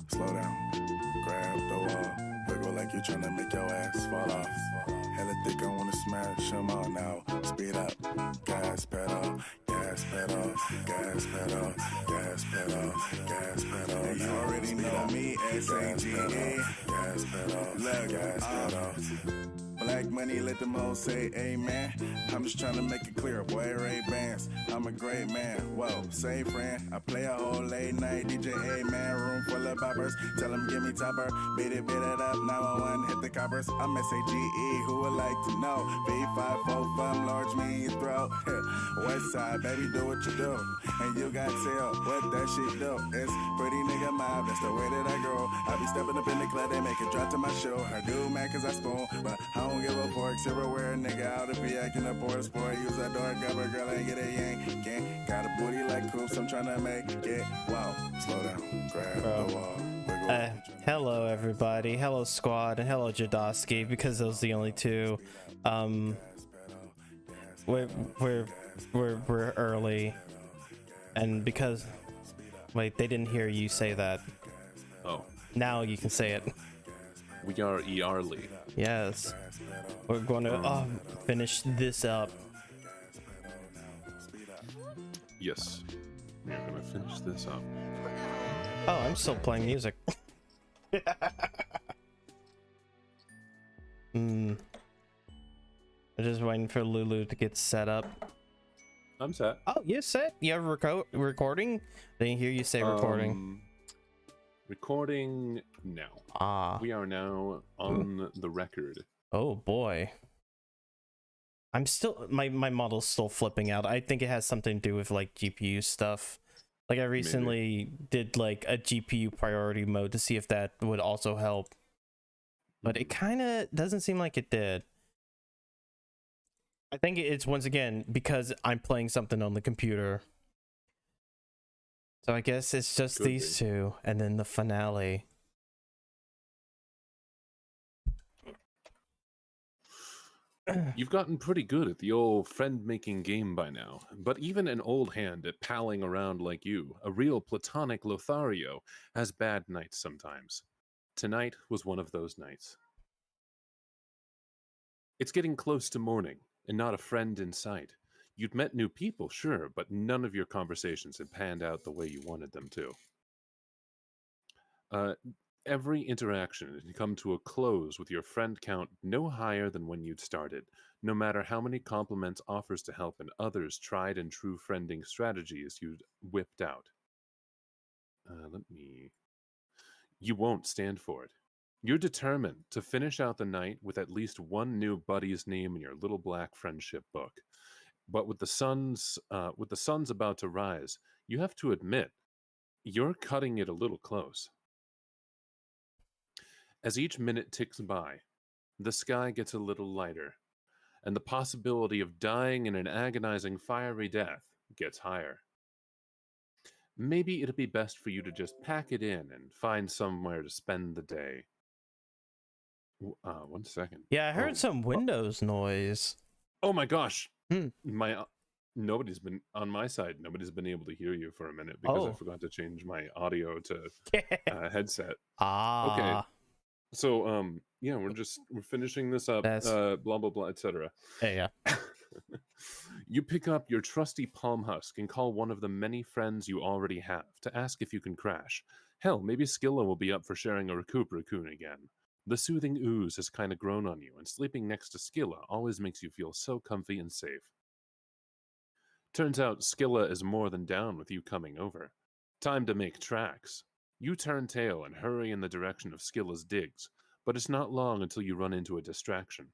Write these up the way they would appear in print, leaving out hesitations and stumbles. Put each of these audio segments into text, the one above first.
slow down, grab the wall, wiggle like you're trying to make your ass fall off. Hella thick, I wanna smash them all now. Speed up, gas pedal, gas pedal, gas pedal, gas pedal, gas pedal. And you already know me, S-A-G-E. Gas pedal, look, gas pedal. Black money, let them all say amen. I'm just trying to make it clear, boy, Ray-Bans. I'm a great man, whoa, say friend. I play a whole late night DJ, man. Room full of boppers, tell them give me topper. Beat it up, 911, hit the coppers. I'm S-A-G-E, who would like to know? V545, large me in your throat. West side, baby, do what you do. And you got tell what that shit do. It's pretty nigga mob, that's the way that I grow. I be stepping up in the club, they make it drop to my show. I do mad cause I spoon, but I don't give a fork. Everywhere, nigga, out if he acting up for a sport. Use that door, grab a girl and get a yank. Gang, got a booty like coops, I'm trying to make it. Wow, slow down, grab the wall. Hello everybody, hello squad, and hello Jadowski, because those are the only two. We're early, and because wait, they didn't hear you say that. Oh, now you can say it. We are early. Yes, we're going to finish this up. Yes, we're gonna finish this up. Oh, I'm still playing music. I'm just waiting for Lulu to get set up. I'm set. Oh, you set? You have recording? Didn't hear you say recording. Recording now. Ah. We are now on the record. Oh boy. I'm still my model's still flipping out. I think it has something to do with like GPU stuff. Like I recently did like a GPU priority mode to see if that would also help. But it kind of doesn't seem like it did. I think it's once again because I'm playing something on the computer. So I guess it's just these two and then the finale. You've gotten pretty good at the old friend-making game by now, but even an old hand at palling around like you, a real platonic Lothario, has bad nights sometimes. Tonight was one of those nights. It's getting close to morning, and not a friend in sight. You'd met new people, sure, but none of your conversations had panned out the way you wanted them to. Every interaction had come to a close with your friend count no higher than when you'd started, no matter how many compliments, offers to help, and others tried and true friending strategies you'd whipped out. You won't stand for it. You're determined to finish out the night with at least one new buddy's name in your little black friendship book. But with the sun's about to rise, you have to admit, you're cutting it a little close. As each minute ticks by, the sky gets a little lighter, and the possibility of dying in an agonizing fiery death gets higher. Maybe it'd be best for you to just pack it in and find somewhere to spend the day. 1 second. Yeah, I heard some Windows noise. Oh my gosh! Nobody's been on my side. Nobody's been able to hear you for a minute because I forgot to change my audio to headset. Okay. So, we're finishing this up, blah, blah, blah, etc. Yeah. You pick up your trusty palm husk and call one of the many friends you already have to ask if you can crash. Hell, maybe Skilla will be up for sharing a raccoon again. The soothing ooze has kind of grown on you, and sleeping next to Skilla always makes you feel so comfy and safe. Turns out Skilla is more than down with you coming over. Time to make tracks. You turn tail and hurry in the direction of Skilla's digs, but it's not long until you run into a distraction.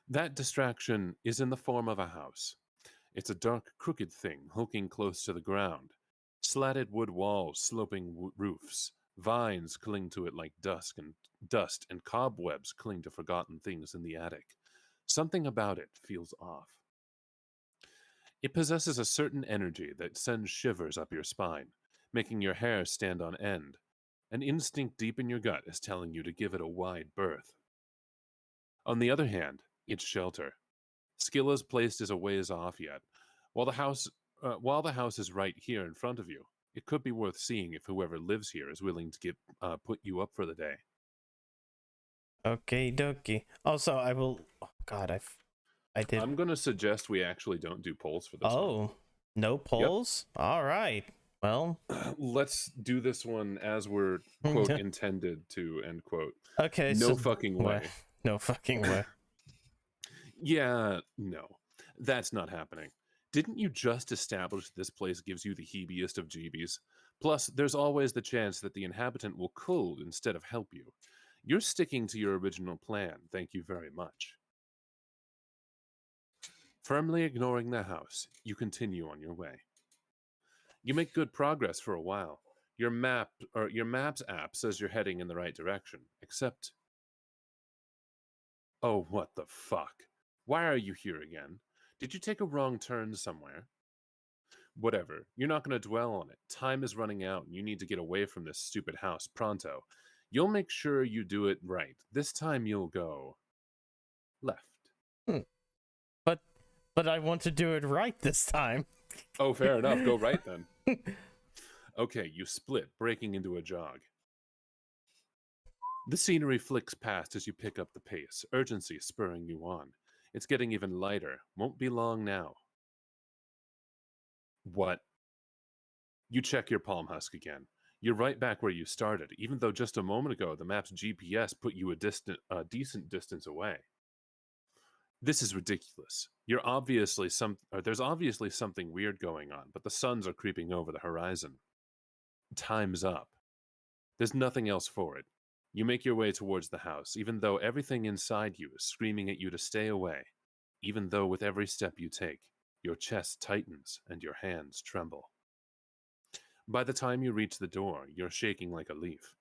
That distraction is in the form of a house. It's a dark, crooked thing hulking close to the ground. Slatted wood walls, sloping roofs. Vines cling to it like dust, and cobwebs cling to forgotten things in the attic. Something about it feels off. It possesses a certain energy that sends shivers up your spine, making your hair stand on end. An instinct deep in your gut is telling you to give it a wide berth. On the other hand, it's shelter. Skilla's place is a ways off yet. While the house is right here in front of you, It could be worth seeing if whoever lives here is willing to put you up for the day. Okay, dokie. Also, I will. Oh, God, I did. I'm gonna suggest we actually don't do polls for this one. Oh, no polls. All right. Well, Let's do this one as we're quote intended to end quote. okay. No So fucking way. no fucking way. Yeah, no, that's not happening. Didn't you just establish this place gives you the heebiest of jeebies? Plus, there's always the chance that the inhabitant will cull instead of help you. You're sticking to your original plan, thank you very much. Firmly ignoring the house, you continue on your way. You make good progress for a while. Your maps app says you're heading in the right direction, except oh, what the fuck? Why are you here again? Did you take a wrong turn somewhere? Whatever. You're not going to dwell on it. Time is running out and you need to get away from this stupid house pronto. You'll make sure you do it right. This time you'll go left. But I want to do it right this time. Oh, fair enough. Go right then. Okay, you split, breaking into a jog. The scenery flicks past as you pick up the pace, urgency spurring you on. It's getting even lighter. Won't be long now. What? You check your palm husk again. You're right back where you started, even though just a moment ago the map's GPS put you a decent distance away. This is ridiculous. There's obviously something weird going on, but the suns are creeping over the horizon. Time's up. There's nothing else for it. You make your way towards the house, even though everything inside you is screaming at you to stay away, even though with every step you take, your chest tightens and your hands tremble. By the time you reach the door, you're shaking like a leaf.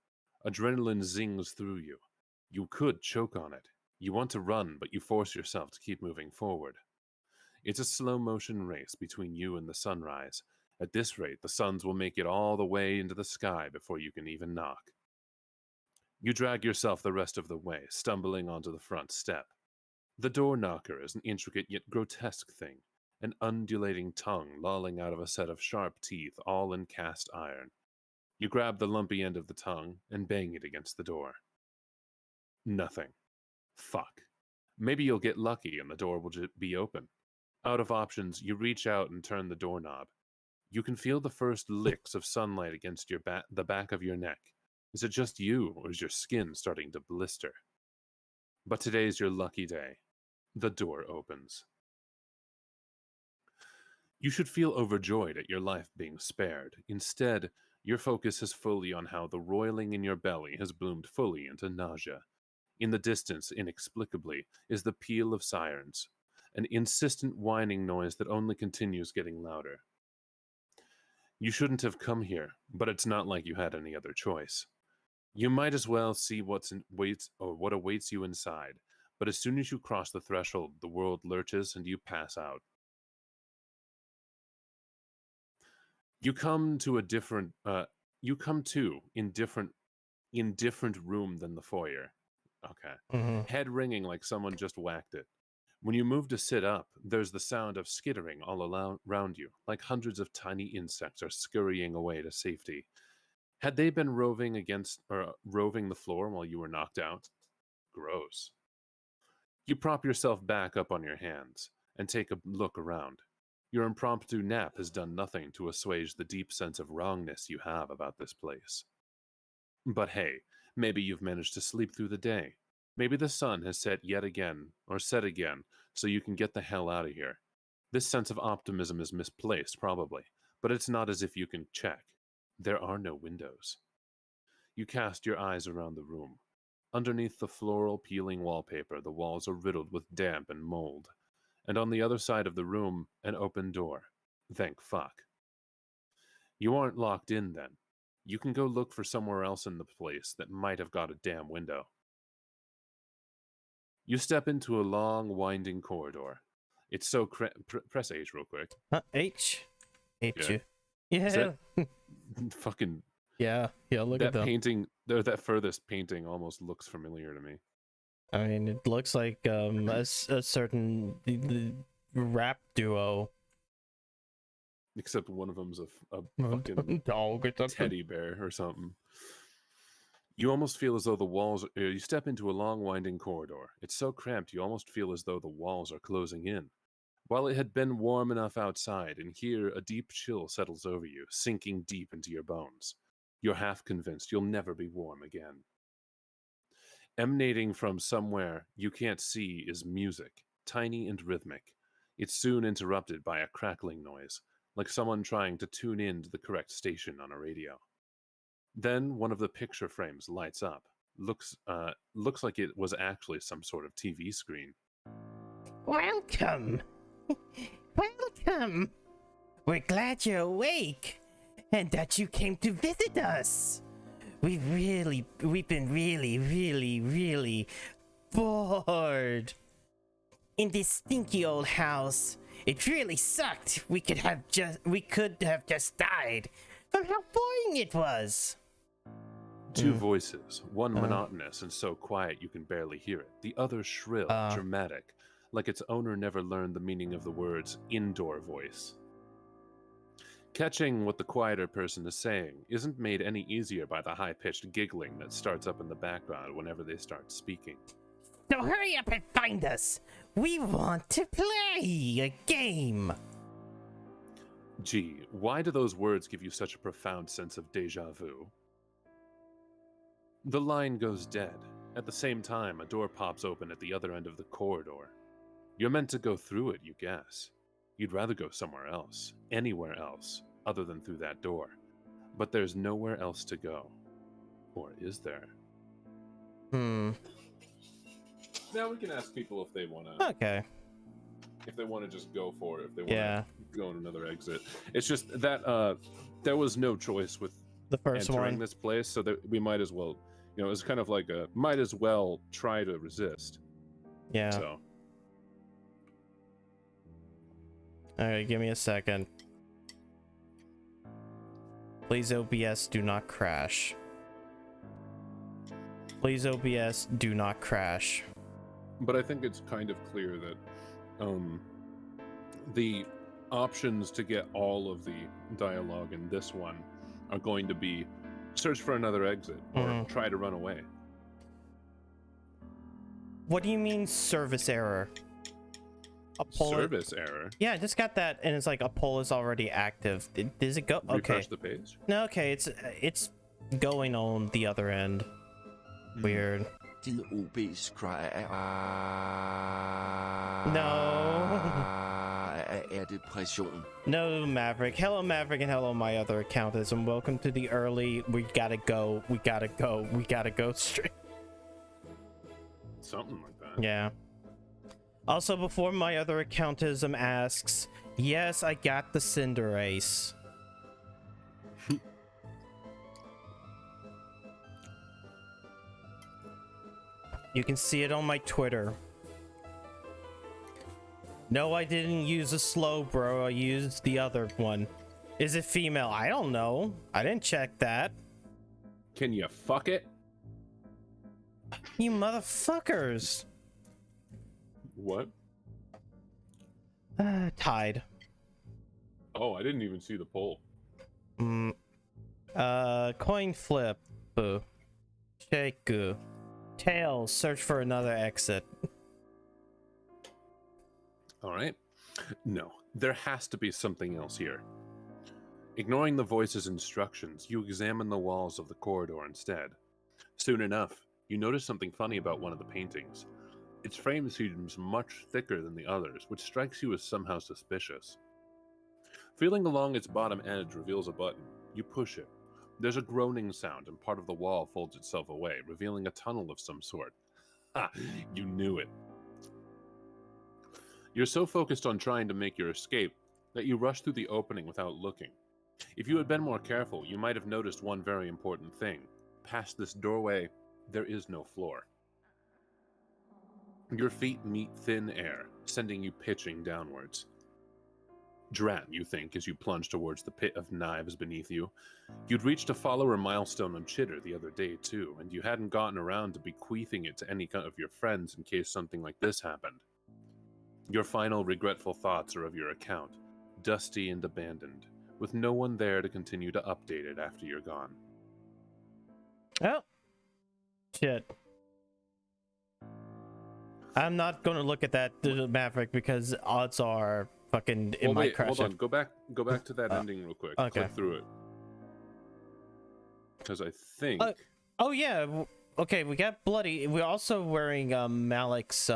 Adrenaline zings through you. You could choke on it. You want to run, but you force yourself to keep moving forward. It's a slow motion race between you and the sunrise. At this rate, the suns will make it all the way into the sky before you can even knock. You drag yourself the rest of the way, stumbling onto the front step. The door knocker is an intricate yet grotesque thing, an undulating tongue lolling out of a set of sharp teeth, all in cast iron. You grab the lumpy end of the tongue and bang it against the door. Nothing. Fuck. Maybe you'll get lucky and the door will be open. Out of options, you reach out and turn the doorknob. You can feel the first licks of sunlight against the back of your neck. Is it just you, or is your skin starting to blister? But today's your lucky day. The door opens. You should feel overjoyed at your life being spared. Instead, your focus is fully on how the roiling in your belly has bloomed fully into nausea. In the distance, inexplicably, is the peal of sirens, an insistent whining noise that only continues getting louder. You shouldn't have come here, but it's not like you had any other choice. You might as well see what awaits you inside, but as soon as you cross the threshold, the world lurches and you pass out. You come to a different in different room than the foyer. Okay. Mm-hmm. Head ringing like someone just whacked it. When you move to sit up, there's the sound of skittering all around you, like hundreds of tiny insects are scurrying away to safety. Had they been roving the floor while you were knocked out? Gross. You prop yourself back up on your hands and take a look around. Your impromptu nap has done nothing to assuage the deep sense of wrongness you have about this place. But hey, maybe you've managed to sleep through the day. Maybe the sun has set again, so you can get the hell out of here. This sense of optimism is misplaced, probably, but it's not as if you can check. There are no windows. You cast your eyes around the room. Underneath the floral peeling wallpaper, the walls are riddled with damp and mold. And on the other side of the room, an open door. Thank fuck. You aren't locked in then. You can go look for somewhere else in the place that might have got a damn window. You step into a long, winding corridor. It's so press H real quick. H. Yeah. Yeah. Fucking Yeah. Look at that them. painting. That furthest painting almost looks familiar to me. I mean, it looks like a certain the rap duo. except one of them's a fucking dog or something. teddy bear or something. You almost feel as though the walls. You step into a long, winding corridor. It's so cramped, you almost feel as though the walls are closing in. While it had been warm enough outside, in here a deep chill settles over you, sinking deep into your bones. You're half convinced you'll never be warm again. Emanating from somewhere you can't see is music, tiny and rhythmic. It's soon interrupted by a crackling noise, like someone trying to tune in to the correct station on a radio. Then one of the picture frames lights up. Looks like it was actually some sort of TV screen. Welcome! Welcome! We're glad you're awake and that you came to visit us. We've been really bored in this stinky old house. It really sucked. We could have just died from how boring it was. Two voices, one monotonous and so quiet you can barely hear it, the other shrill, dramatic, like its owner never learned the meaning of the words indoor voice. Catching what the quieter person is saying isn't made any easier by the high-pitched giggling that starts up in the background whenever they start speaking. So hurry up and find us. We want to play a game. Gee, why do those words give you such a profound sense of déjà vu? The line goes dead. At the same time, a door pops open at the other end of the corridor. You're meant to go through it, you guess. You'd rather go somewhere else, anywhere else, other than through that door. But there's nowhere else to go. Or is there? Now we can ask people if they want to. Okay. If they want to just go for it, if they want to go on another exit. It's just that there was no choice with the first entering one. this place, so that we might as well, it's kind of like a might as well try to resist. Yeah. So. All right, give me a second. Please, OBS, do not crash. Please, OBS, do not crash. But I think it's kind of clear that the options to get all of the dialogue in this one are going to be search for another exit or try to run away. What do you mean service error? Service error? Yeah, I just got that, and it's like a poll is already active. Does it go? Okay. Refresh the page? No, okay, it's going on the other end. Weird. Din OB's cry No. er depression. No, Maverick. Hello, Maverick, and hello, my other accountants, and welcome to the early we gotta go stream. Something like that. Yeah. Also, before my other accountism asks, yes, I got the Cinder Ace. You can see it on my Twitter. No, I didn't use a slow bro. I used the other one. Is it female? I don't know. I didn't check that. Can you fuck it? You motherfuckers. What? Tied. Oh, I didn't even see the poll. Coin flip. Boo. Shake. Tails, search for another exit. All right. No, there has to be something else here. Ignoring the voice's instructions, you examine the walls of the corridor instead. Soon enough, you notice something funny about one of the paintings. Its frame seems much thicker than the others, which strikes you as somehow suspicious. Feeling along its bottom edge reveals a button. You push it. There's a groaning sound, and part of the wall folds itself away, revealing a tunnel of some sort. Ha! You knew it. You're so focused on trying to make your escape that you rush through the opening without looking. If you had been more careful, you might have noticed one very important thing. Past this doorway, there is no floor. Your feet meet thin air, sending you pitching downwards. Drat, you think, as you plunge towards the pit of knives beneath you. You'd reached a follower milestone on Chitter the other day, too, and you hadn't gotten around to bequeathing it to any of your friends in case something like this happened. Your final regretful thoughts are of your account, dusty and abandoned, with no one there to continue to update it after you're gone. Oh, shit. I'm not going to look at that Maverick because odds are fucking it might crash. Hold on. Go back to that ending real quick. Okay. Click through it. Because I think. Oh yeah. Okay, we got bloody. We're also wearing Malik's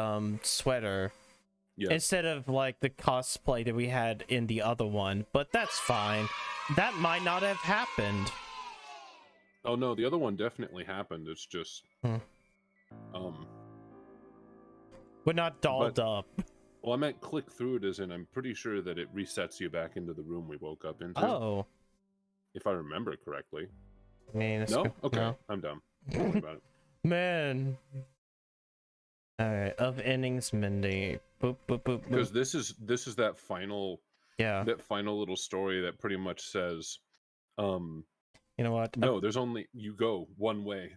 sweater instead of like the cosplay that we had in the other one. But that's fine. That might not have happened. Oh no, the other one definitely happened. It's just. We're not dolled up. Well, I meant click through it as in I'm pretty sure that it resets you back into the room we woke up into. Oh. If I remember correctly. I mean, no? Okay, no. I'm dumb. Don't worry about it. Man. Alright, of innings, Mindy. Boop, boop, boop, boop. Because this is that final little story that pretty much says, you know what? No, there's only you go one way.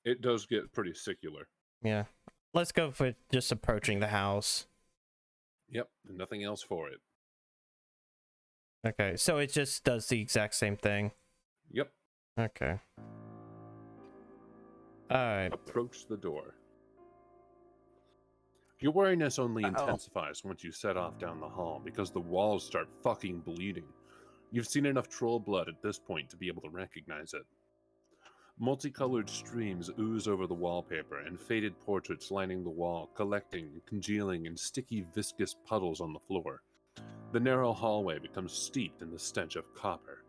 It does get pretty secular. Yeah. Let's go for just approaching the house. Yep, and nothing else for it. Okay, so it just does the exact same thing. Yep. Okay. Alright. Approach the door. Your wariness only intensifies once you set off down the hall because the walls start fucking bleeding. You've seen enough troll blood at this point to be able to recognize it. Multicolored streams ooze over the wallpaper and faded portraits lining the wall, collecting, congealing in sticky, viscous puddles on the floor. The narrow hallway becomes steeped in the stench of copper.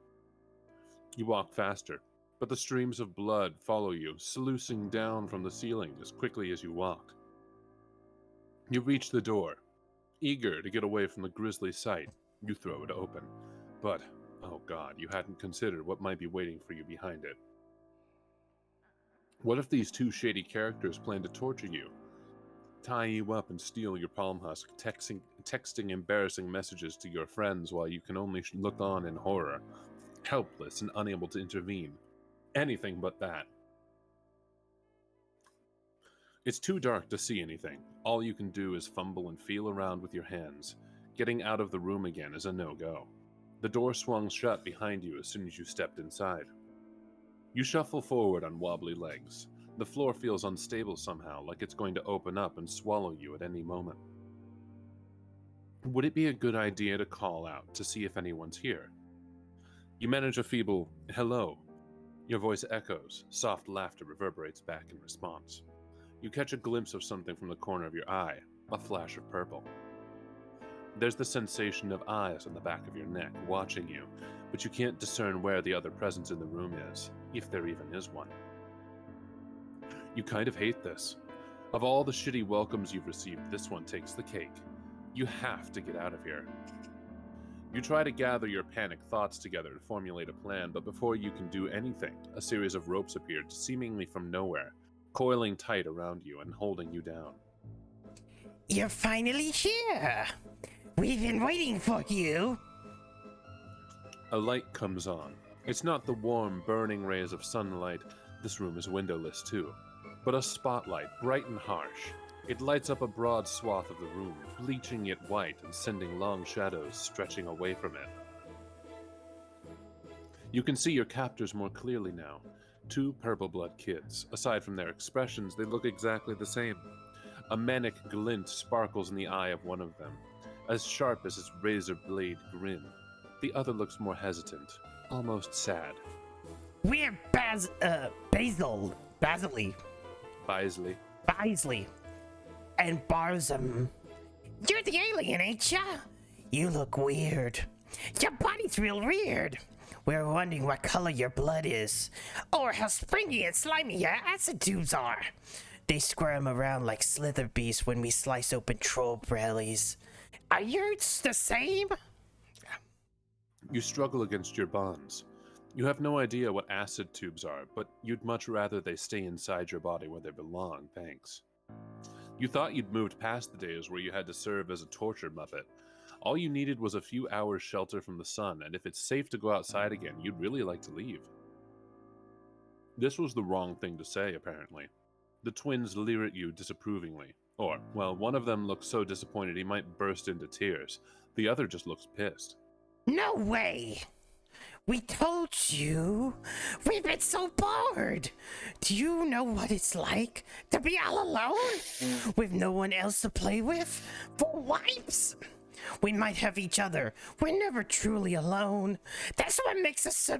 You walk faster, but the streams of blood follow you, sluicing down from the ceiling as quickly as you walk. You reach the door. Eager to get away from the grisly sight, you throw it open. But, oh god, you hadn't considered what might be waiting for you behind it. What if these two shady characters plan to torture you? Tie you up and steal your palm husk, texting embarrassing messages to your friends while you can only look on in horror, helpless and unable to intervene. Anything but that. It's too dark to see anything. All you can do is fumble and feel around with your hands. Getting out of the room again is a no-go. The door swung shut behind you as soon as you stepped inside. You shuffle forward on wobbly legs. The floor feels unstable somehow, like it's going to open up and swallow you at any moment. Would it be a good idea to call out to see if anyone's here? You manage a feeble hello. Your voice echoes, soft laughter reverberates back in response. You catch a glimpse of something from the corner of your eye, a flash of purple. There's the sensation of eyes on the back of your neck, watching you, but you can't discern where the other presence in the room is, if there even is one. You kind of hate this. Of all the shitty welcomes you've received, this one takes the cake. You have to get out of here. You try to gather your panicked thoughts together to formulate a plan, but before you can do anything, a series of ropes appeared, seemingly from nowhere, coiling tight around you and holding you down. You're finally here! We've been waiting for you! A light comes on. It's not the warm, burning rays of sunlight. This room is windowless too. But a spotlight, bright and harsh. It lights up a broad swath of the room, bleaching it white and sending long shadows stretching away from it. You can see your captors more clearly now. Two purple-blood kids. Aside from their expressions, they look exactly the same. A manic glint sparkles in the eye of one of them, as sharp as its razor blade grin. The other looks more hesitant, almost sad. We're Basil. Bisley. And Barzum. You're the alien, ain't ya? You look weird. Your body's real weird. We're wondering what color your blood is, or how springy and slimy your acid tubes are. They squirm around like slither beasts when we slice open troll bellies. Are yours the same? You struggle against your bonds. You have no idea what acid tubes are, but you'd much rather they stay inside your body where they belong, thanks. You thought you'd moved past the days where you had to serve as a torture muppet. All you needed was a few hours shelter from the sun, and if it's safe to go outside again, you'd really like to leave. This was the wrong thing to say, apparently. The twins leer at you disapprovingly. Or, well, one of them looks so disappointed he might burst into tears. The other just looks pissed. No way! We told you! We've been so bored! Do you know what it's like to be all alone? With no one else to play with? For wipes? We might have each other. We're never truly alone. That's what makes us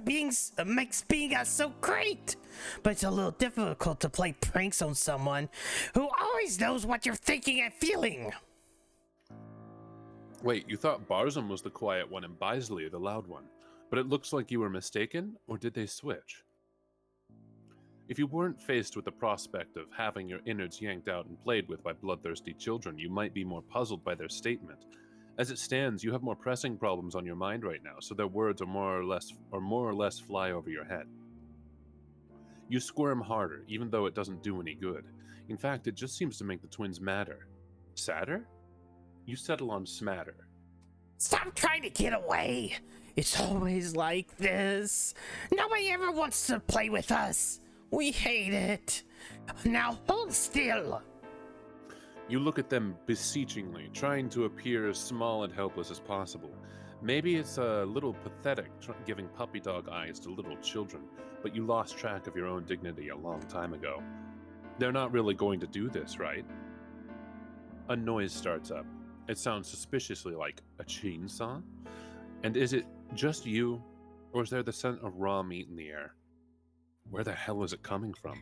makes being us so great. But it's a little difficult to play pranks on someone who always knows what you're thinking and feeling. Wait, you thought Barzum was the quiet one and Bisley the loud one, but it looks like you were mistaken, or did they switch? If you weren't faced with the prospect of having your innards yanked out and played with by bloodthirsty children, you might be more puzzled by their statement. As it stands, you have more pressing problems on your mind right now, so their words are more or less fly over your head. You squirm harder, even though it doesn't do any good. In fact, it just seems to make the twins madder. Sadder? You settle on smatter. Stop trying to get away. It's always like this. Nobody ever wants to play with us. We hate it. Now hold still. You look at them beseechingly, trying to appear as small and helpless as possible. Maybe it's a little pathetic giving puppy dog eyes to little children, but you lost track of your own dignity a long time ago. They're not really going to do this, right? A noise starts up. It sounds suspiciously like a chainsaw. And is it just you, or is there the scent of raw meat in the air? Where the hell is it coming from?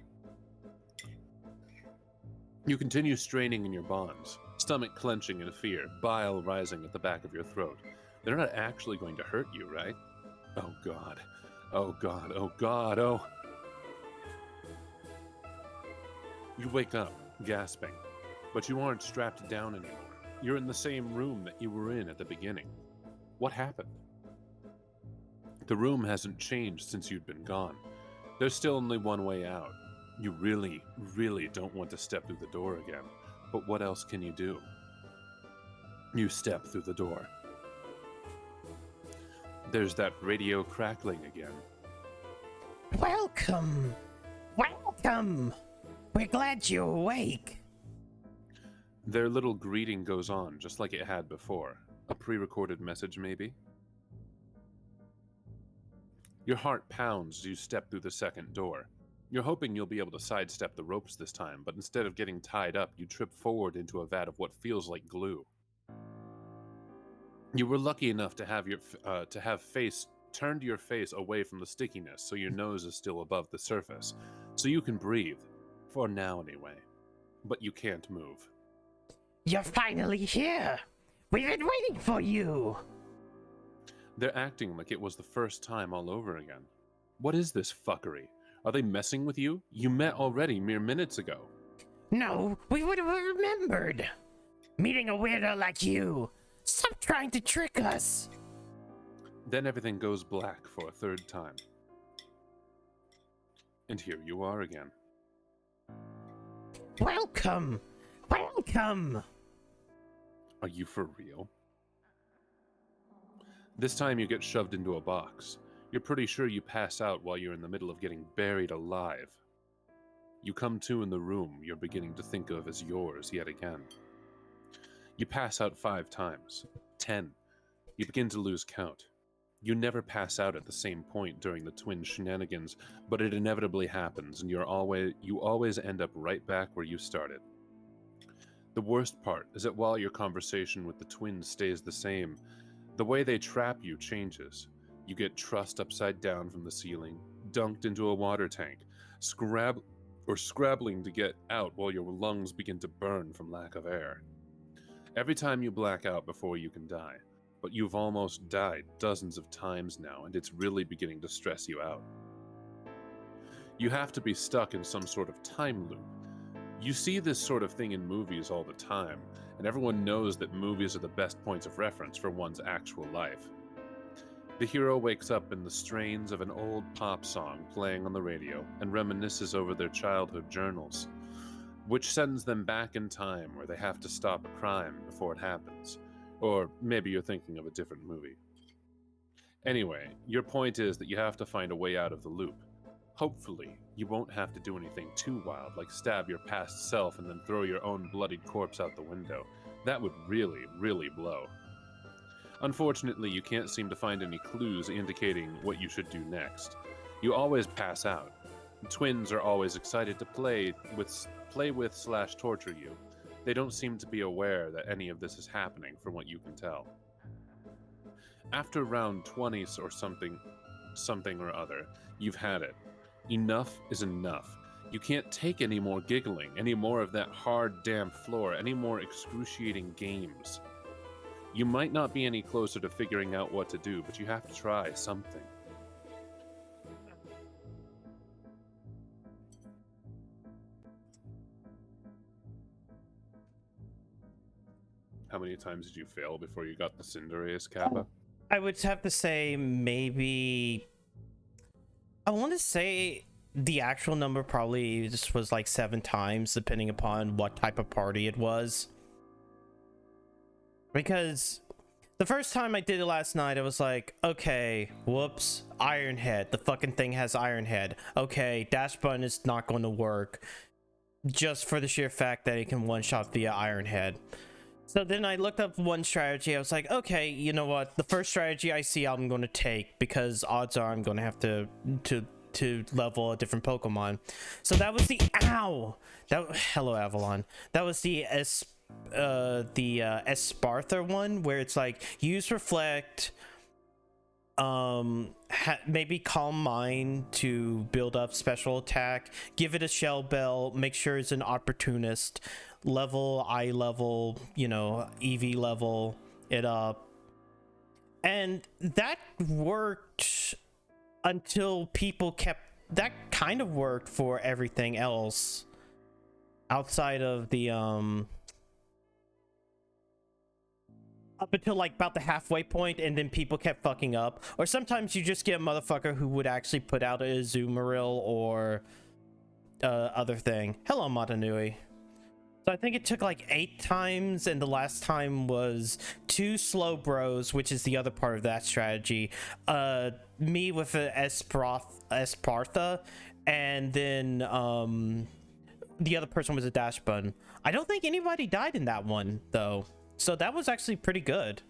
You continue straining in your bonds, stomach clenching in fear, bile rising at the back of your throat. They're not actually going to hurt you, right? Oh God. Oh God. Oh God. Oh. You wake up, gasping, but you aren't strapped down anymore. You're in the same room that you were in at the beginning. What happened? The room hasn't changed since you'd been gone. There's still only one way out. You really, really don't want to step through the door again. But what else can you do? You step through the door. There's that radio crackling again. Welcome. Welcome. We're glad you're awake. Their little greeting goes on, just like it had before. A pre-recorded message, maybe? Your heart pounds as you step through the second door. You're hoping you'll be able to sidestep the ropes this time, but instead of getting tied up, you trip forward into a vat of what feels like glue. You were lucky enough to have turned your face away from the stickiness, so your nose is still above the surface, so you can breathe, for now anyway. But you can't move. You're finally here. We've been waiting for you. They're acting like it was the first time all over again. What is this fuckery? Are they messing with you? You met already mere minutes ago. No, we would have remembered. Meeting a weirdo like you. Stop trying to trick us. Then everything goes black for a third time. And here you are again. Welcome. Welcome. Are you for real? This time you get shoved into a box. You're pretty sure you pass out while you're in the middle of getting buried alive. You come to in the room you're beginning to think of as yours yet again. You pass out 5 times. 10. You begin to lose count. You never pass out at the same point during the twin shenanigans, but it inevitably happens, and you always end up right back where you started. The worst part is that while your conversation with the twins stays the same, the way they trap you changes. You get trussed upside down from the ceiling, dunked into a water tank, scrabbling to get out while your lungs begin to burn from lack of air. Every time you black out before you can die, but you've almost died dozens of times now, and it's really beginning to stress you out. You have to be stuck in some sort of time loop. You see this sort of thing in movies all the time, and everyone knows that movies are the best points of reference for one's actual life. The hero wakes up in the strains of an old pop song playing on the radio and reminisces over their childhood journals, which sends them back in time where they have to stop a crime before it happens. Or maybe you're thinking of a different movie. Anyway, your point is that you have to find a way out of the loop. Hopefully, you won't have to do anything too wild, like stab your past self and then throw your own bloodied corpse out the window. That would really, really blow. Unfortunately, you can't seem to find any clues indicating what you should do next. You always pass out. The twins are always excited to play with / torture you. They don't seem to be aware that any of this is happening from what you can tell. After round 20 or something or other, you've had it. Enough is enough. You can't take any more giggling, any more of that hard, damp floor, any more excruciating games. You might not be any closer to figuring out what to do, but you have to try something. How many times did you fail before you got the Cinderace, Kappa? I would have to say maybe... I want to say the actual number probably just was like 7 times, depending upon what type of party it was. Because the first time I did it last night, I was like, okay, whoops, Iron Head. The fucking thing has Iron Head. Okay, dash button is not going to work. Just for the sheer fact that it can one-shot via Iron Head. So then I looked up one strategy. I was like, okay, you know what? The first strategy I see I'm going to take, because odds are I'm going to have to level a different Pokemon. So that was the hello Avalon. That was the Espartha one, where it's like use Reflect, maybe Calm Mind to build up special attack, give it a Shell Bell, make sure it's an opportunist, level eye level, you know, EV level it up, and that worked until people kept that kind of worked for everything else outside of the up until like about the halfway point, and then people kept fucking up. Or sometimes you just get a motherfucker who would actually put out a Azumarill or other thing. Hello Matanui. So I think it took like 8 times, and the last time was 2 slow bros, which is the other part of that strategy. Me with an Espartha, and then the other person was a dash button. I don't think anybody died in that one though, so that was actually pretty good.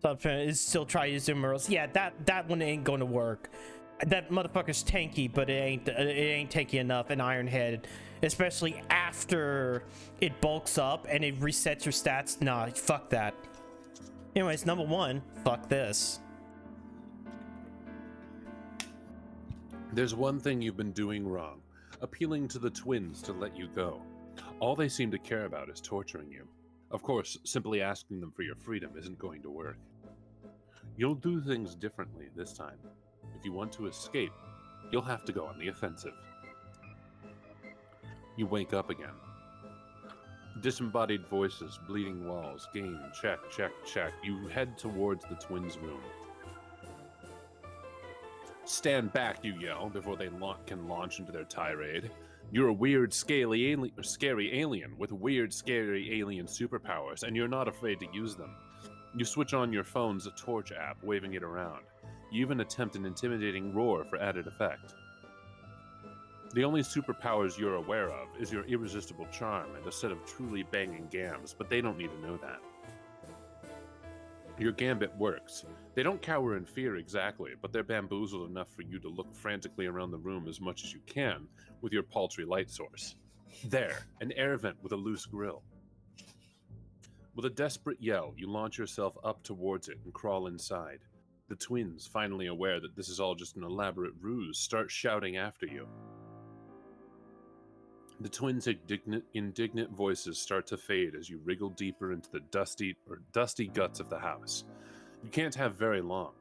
So I'm trying to still try Azumarill. Yeah, that one ain't going to work. That motherfucker's tanky, but it ain't tanky enough. An Iron Head, especially after it bulks up and it resets your stats. Nah, fuck that. Anyways, number 1, fuck this. There's one thing you've been doing wrong, appealing to the twins to let you go. All they seem to care about is torturing you. Of course, simply asking them for your freedom isn't going to work. You'll do things differently this time. If you want to escape, you'll have to go on the offensive. You wake up again. Disembodied voices, bleeding walls, game, check, check, check. You head towards the twins' room. Stand back, you yell, before they can launch into their tirade. You're a weird, scary alien with weird, scary alien superpowers, and you're not afraid to use them. You switch on your phone's torch app, waving it around. You even attempt an intimidating roar for added effect. The only superpowers you're aware of is your irresistible charm and a set of truly banging gams, but they don't need to know that. Your gambit works. They don't cower in fear exactly, but they're bamboozled enough for you to look frantically around the room as much as you can with your paltry light source. There, an air vent with a loose grill. With a desperate yell, you launch yourself up towards it and crawl inside. The twins, finally aware that this is all just an elaborate ruse, start shouting after you. The twins' indignant voices start to fade as you wriggle deeper into the dusty guts of the house. You can't have very long.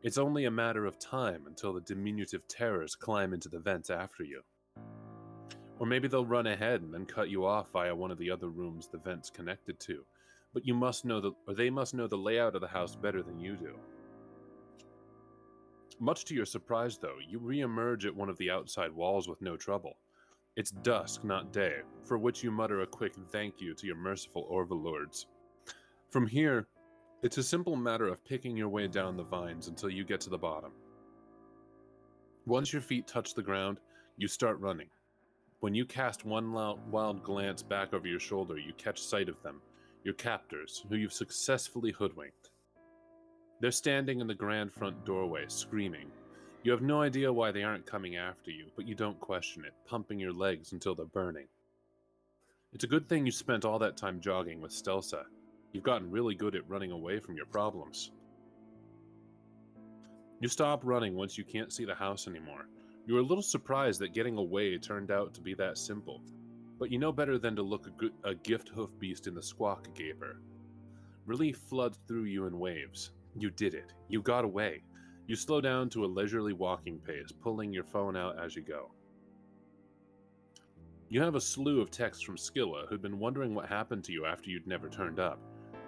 It's only a matter of time until the diminutive terrors climb into the vents after you. Or maybe they'll run ahead and then cut you off via one of the other rooms the vent's connected to. But they must know the layout of the house better than you do. Much to your surprise, though, you re-emerge at one of the outside walls with no trouble. It's dusk, not day, for which you mutter a quick thank you to your merciful overlords. From here, it's a simple matter of picking your way down the vines until you get to the bottom. Once your feet touch the ground, you start running. When you cast one wild glance back over your shoulder, you catch sight of them, your captors, who you've successfully hoodwinked. They're standing in the grand front doorway, screaming. You have no idea why they aren't coming after you, but you don't question it, pumping your legs until they're burning. It's a good thing you spent all that time jogging with Stelsa. You've gotten really good at running away from your problems. You stop running once you can't see the house anymore. You're a little surprised that getting away turned out to be that simple. But you know better than to look a gift hoof beast in the squawk gaper. Relief floods through you in waves. You did it. You got away. You slow down to a leisurely walking pace, pulling your phone out as you go. You have a slew of texts from Skilla, who'd been wondering what happened to you after you'd never turned up.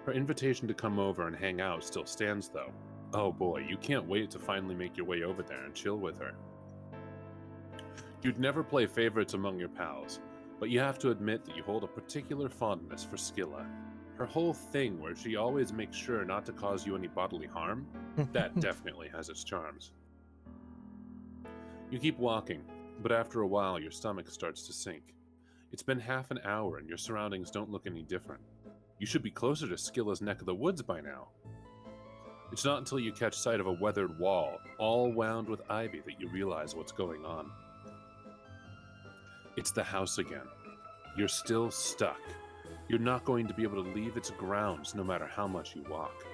Her invitation to come over and hang out still stands, though. Oh boy, you can't wait to finally make your way over there and chill with her. You'd never play favorites among your pals, but you have to admit that you hold a particular fondness for Skilla. Her whole thing where she always makes sure not to cause you any bodily harm, that definitely has its charms. You keep walking, but after a while your stomach starts to sink. It's been half an hour and your surroundings don't look any different. You should be closer to Skilla's neck of the woods by now. It's not until you catch sight of a weathered wall, all wound with ivy, that you realize what's going on. It's the house again. You're still stuck. You're not going to be able to leave its grounds no matter how much you walk.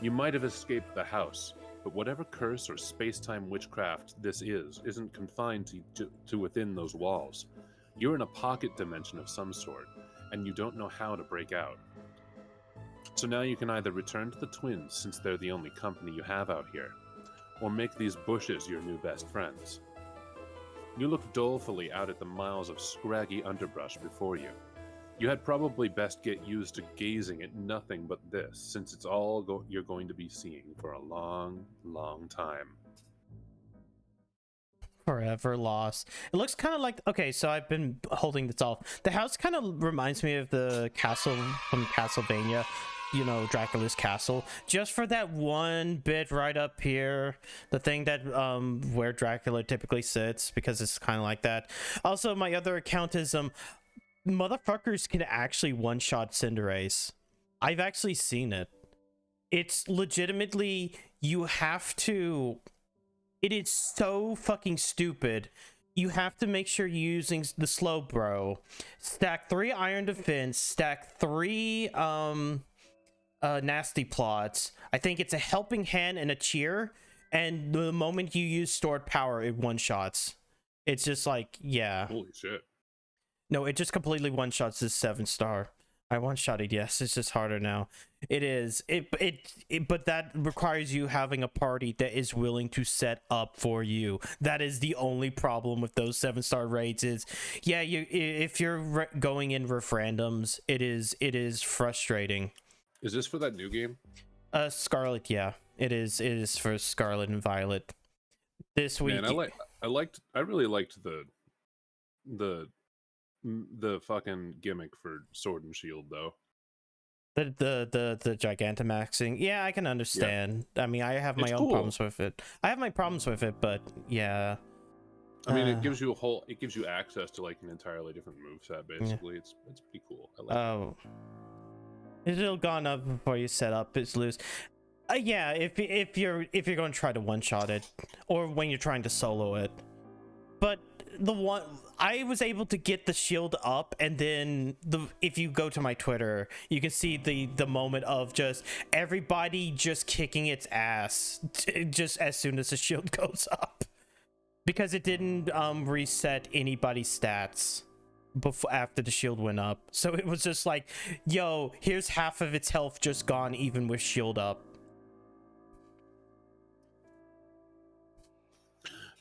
You might have escaped the house, but whatever curse or space-time witchcraft this isn't confined to within those walls. You're in a pocket dimension of some sort, and you don't know how to break out. So now you can either return to the twins, since they're the only company you have out here, or make these bushes your new best friends. You look dolefully out at the miles of scraggy underbrush before you. You had probably best get used to gazing at nothing but this, since it's all you're going to be seeing for a long, long time. Forever lost. It looks kind of like, okay, so I've been holding this off. The house kind of reminds me of the castle from Castlevania, you know, Dracula's castle, just for that one bit right up here, the thing that where Dracula typically sits, because it's kind of like that. Also, my other account is motherfuckers can actually one-shot Cinderace. I've actually seen it. It's legitimately, you have to, it is so fucking stupid. You have to make sure you're using the slow bro. Stack 3 Iron Defense, stack 3 nasty plots. I think it's a helping hand and a cheer, and the moment you use stored power, it one-shots. It's just like, yeah. Holy shit. No, it just completely one-shots this 7-star. I one-shotted, yes. It's just harder now. It is. But that requires you having a party that is willing to set up for you. That is the only problem with those 7-star raids is, yeah, if you're going in referendums, it is frustrating. Is this for that new game? Scarlet, yeah. It is for Scarlet and Violet. This week. Man, I really liked the fucking gimmick for Sword and Shield, though. The Gigantamaxing. Yeah, I can understand. Yeah. I mean, I have my own problems with it. I have my problems with it, but yeah. I mean, it gives you access to like an entirely different moveset, basically. Yeah. It's pretty cool. I like it. It'll gone up before you set up, it's loose. Yeah, if you're going to try to one-shot it, or when you're trying to solo it. But the one I was able to get the shield up, and then if you go to my Twitter, you can see the moment of just everybody just kicking its ass just as soon as the shield goes up, because it didn't reset anybody's stats after the shield went up. So it was just like, yo, here's half of its health just gone even with shield up.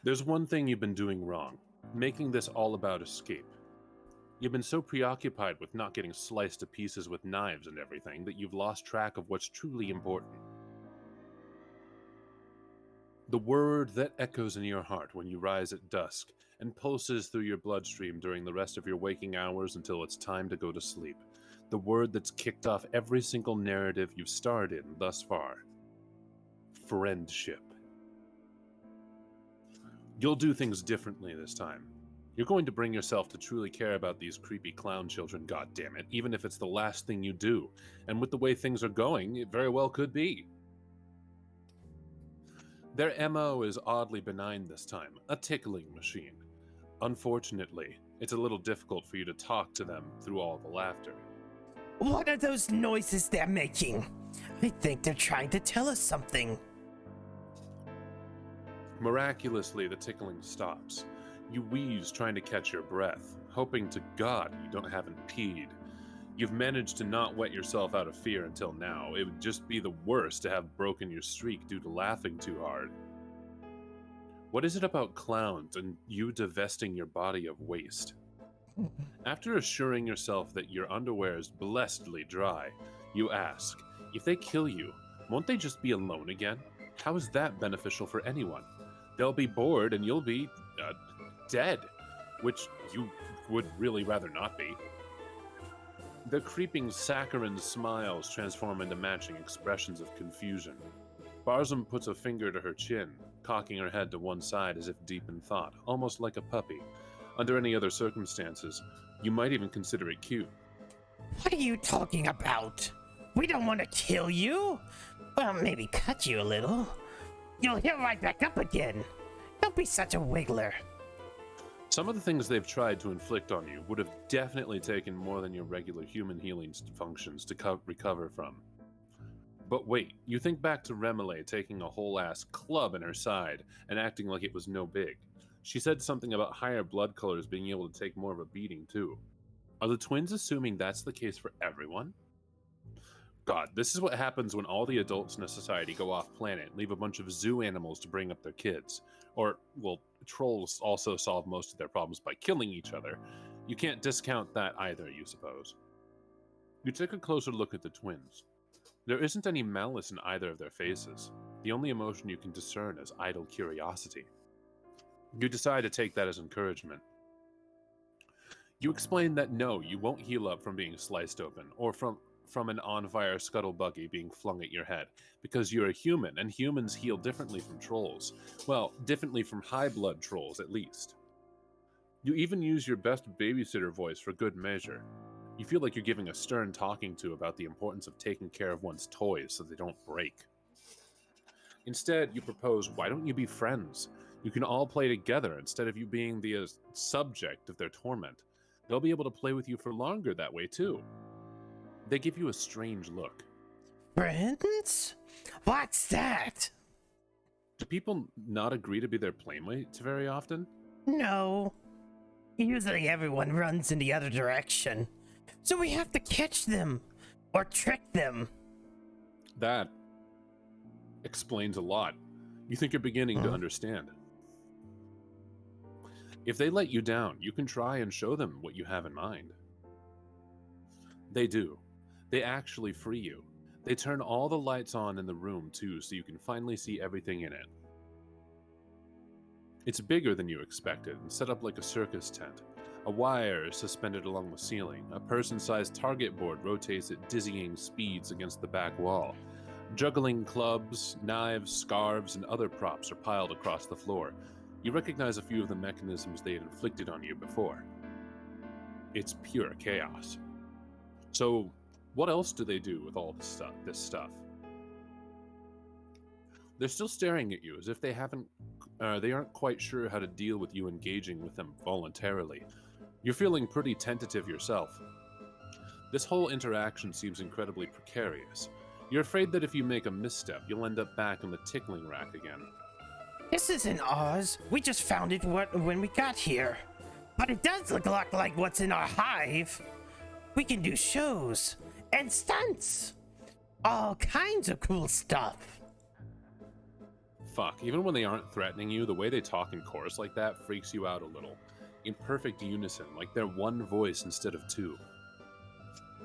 There's one thing you've been doing wrong, making this all about escape. You've been so preoccupied with not getting sliced to pieces with knives and everything that you've lost track of what's truly important. The word that echoes in your heart when you rise at dusk and pulses through your bloodstream during the rest of your waking hours until it's time to go to sleep. The word that's kicked off every single narrative you've starred in thus far. Friendship. You'll do things differently this time. You're going to bring yourself to truly care about these creepy clown children, goddammit, even if it's the last thing you do. And with the way things are going, it very well could be. Their MO is oddly benign this time, a tickling machine. Unfortunately, it's a little difficult for you to talk to them through all the laughter. What are those noises they're making? I think they're trying to tell us something. Miraculously, the tickling stops. You wheeze trying to catch your breath, hoping to God you haven't peed. You've managed to not wet yourself out of fear until now. It would just be the worst to have broken your streak due to laughing too hard. What is it about clowns and you divesting your body of waste? After assuring yourself that your underwear is blessedly dry, you ask, if they kill you, won't they just be alone again? How is that beneficial for anyone? They'll be bored and you'll be dead, which you would really rather not be. The creeping saccharine smiles transform into matching expressions of confusion. Barzum puts a finger to her chin, cocking her head to one side as if deep in thought, almost like a puppy. Under any other circumstances, you might even consider it cute. What are you talking about? We don't want to kill you. Well, maybe cut you a little. You'll heal right back up again. Don't be such a wiggler. Some of the things they've tried to inflict on you would have definitely taken more than your regular human healing functions to recover from. But wait, you think back to Remele taking a whole-ass club in her side and acting like it was no big. She said something about higher blood colors being able to take more of a beating, too. Are the twins assuming that's the case for everyone? God, this is what happens when all the adults in a society go off-planet and leave a bunch of zoo animals to bring up their kids. Or, well, trolls also solve most of their problems by killing each other. You can't discount that either, you suppose. You take a closer look at the twins. There isn't any malice in either of their faces. The only emotion you can discern is idle curiosity. You decide to take that as encouragement. You explain that no, you won't heal up from being sliced open, or from an on-fire scuttle buggy being flung at your head, because you're a human, and humans heal differently from trolls. Well, differently from high-blood trolls, at least. You even use your best babysitter voice for good measure. You feel like you're giving a stern talking to about the importance of taking care of one's toys so they don't break. Instead, you propose, why don't you be friends? You can all play together instead of you being the subject of their torment. They'll be able to play with you for longer that way, too. They give you a strange look. Friends? What's that? Do people not agree to be their playmates very often? No. Usually everyone runs in the other direction. So we have to catch them. Or trick them. That explains a lot. You think you're beginning to understand. If they let you down, you can try and show them what you have in mind. They do. They actually free you. They turn all the lights on in the room, too, so you can finally see everything in it. It's bigger than you expected and set up like a circus tent. A wire is suspended along the ceiling. A person-sized target board rotates at dizzying speeds against the back wall. Juggling clubs, knives, scarves, and other props are piled across the floor. You recognize a few of the mechanisms they had inflicted on you before. It's pure chaos. So, what else do they do with all this stuff? They're still staring at you as if they aren't quite sure how to deal with you engaging with them voluntarily. You're feeling pretty tentative yourself. This whole interaction seems incredibly precarious. You're afraid that if you make a misstep, you'll end up back in the tickling rack again. This isn't ours. We just found it when we got here. But it does look a lot like what's in our hive. We can do shows and stunts. All kinds of cool stuff. Fuck, even when they aren't threatening you, the way they talk in chorus like that freaks you out a little. In perfect unison, like they're one voice instead of two.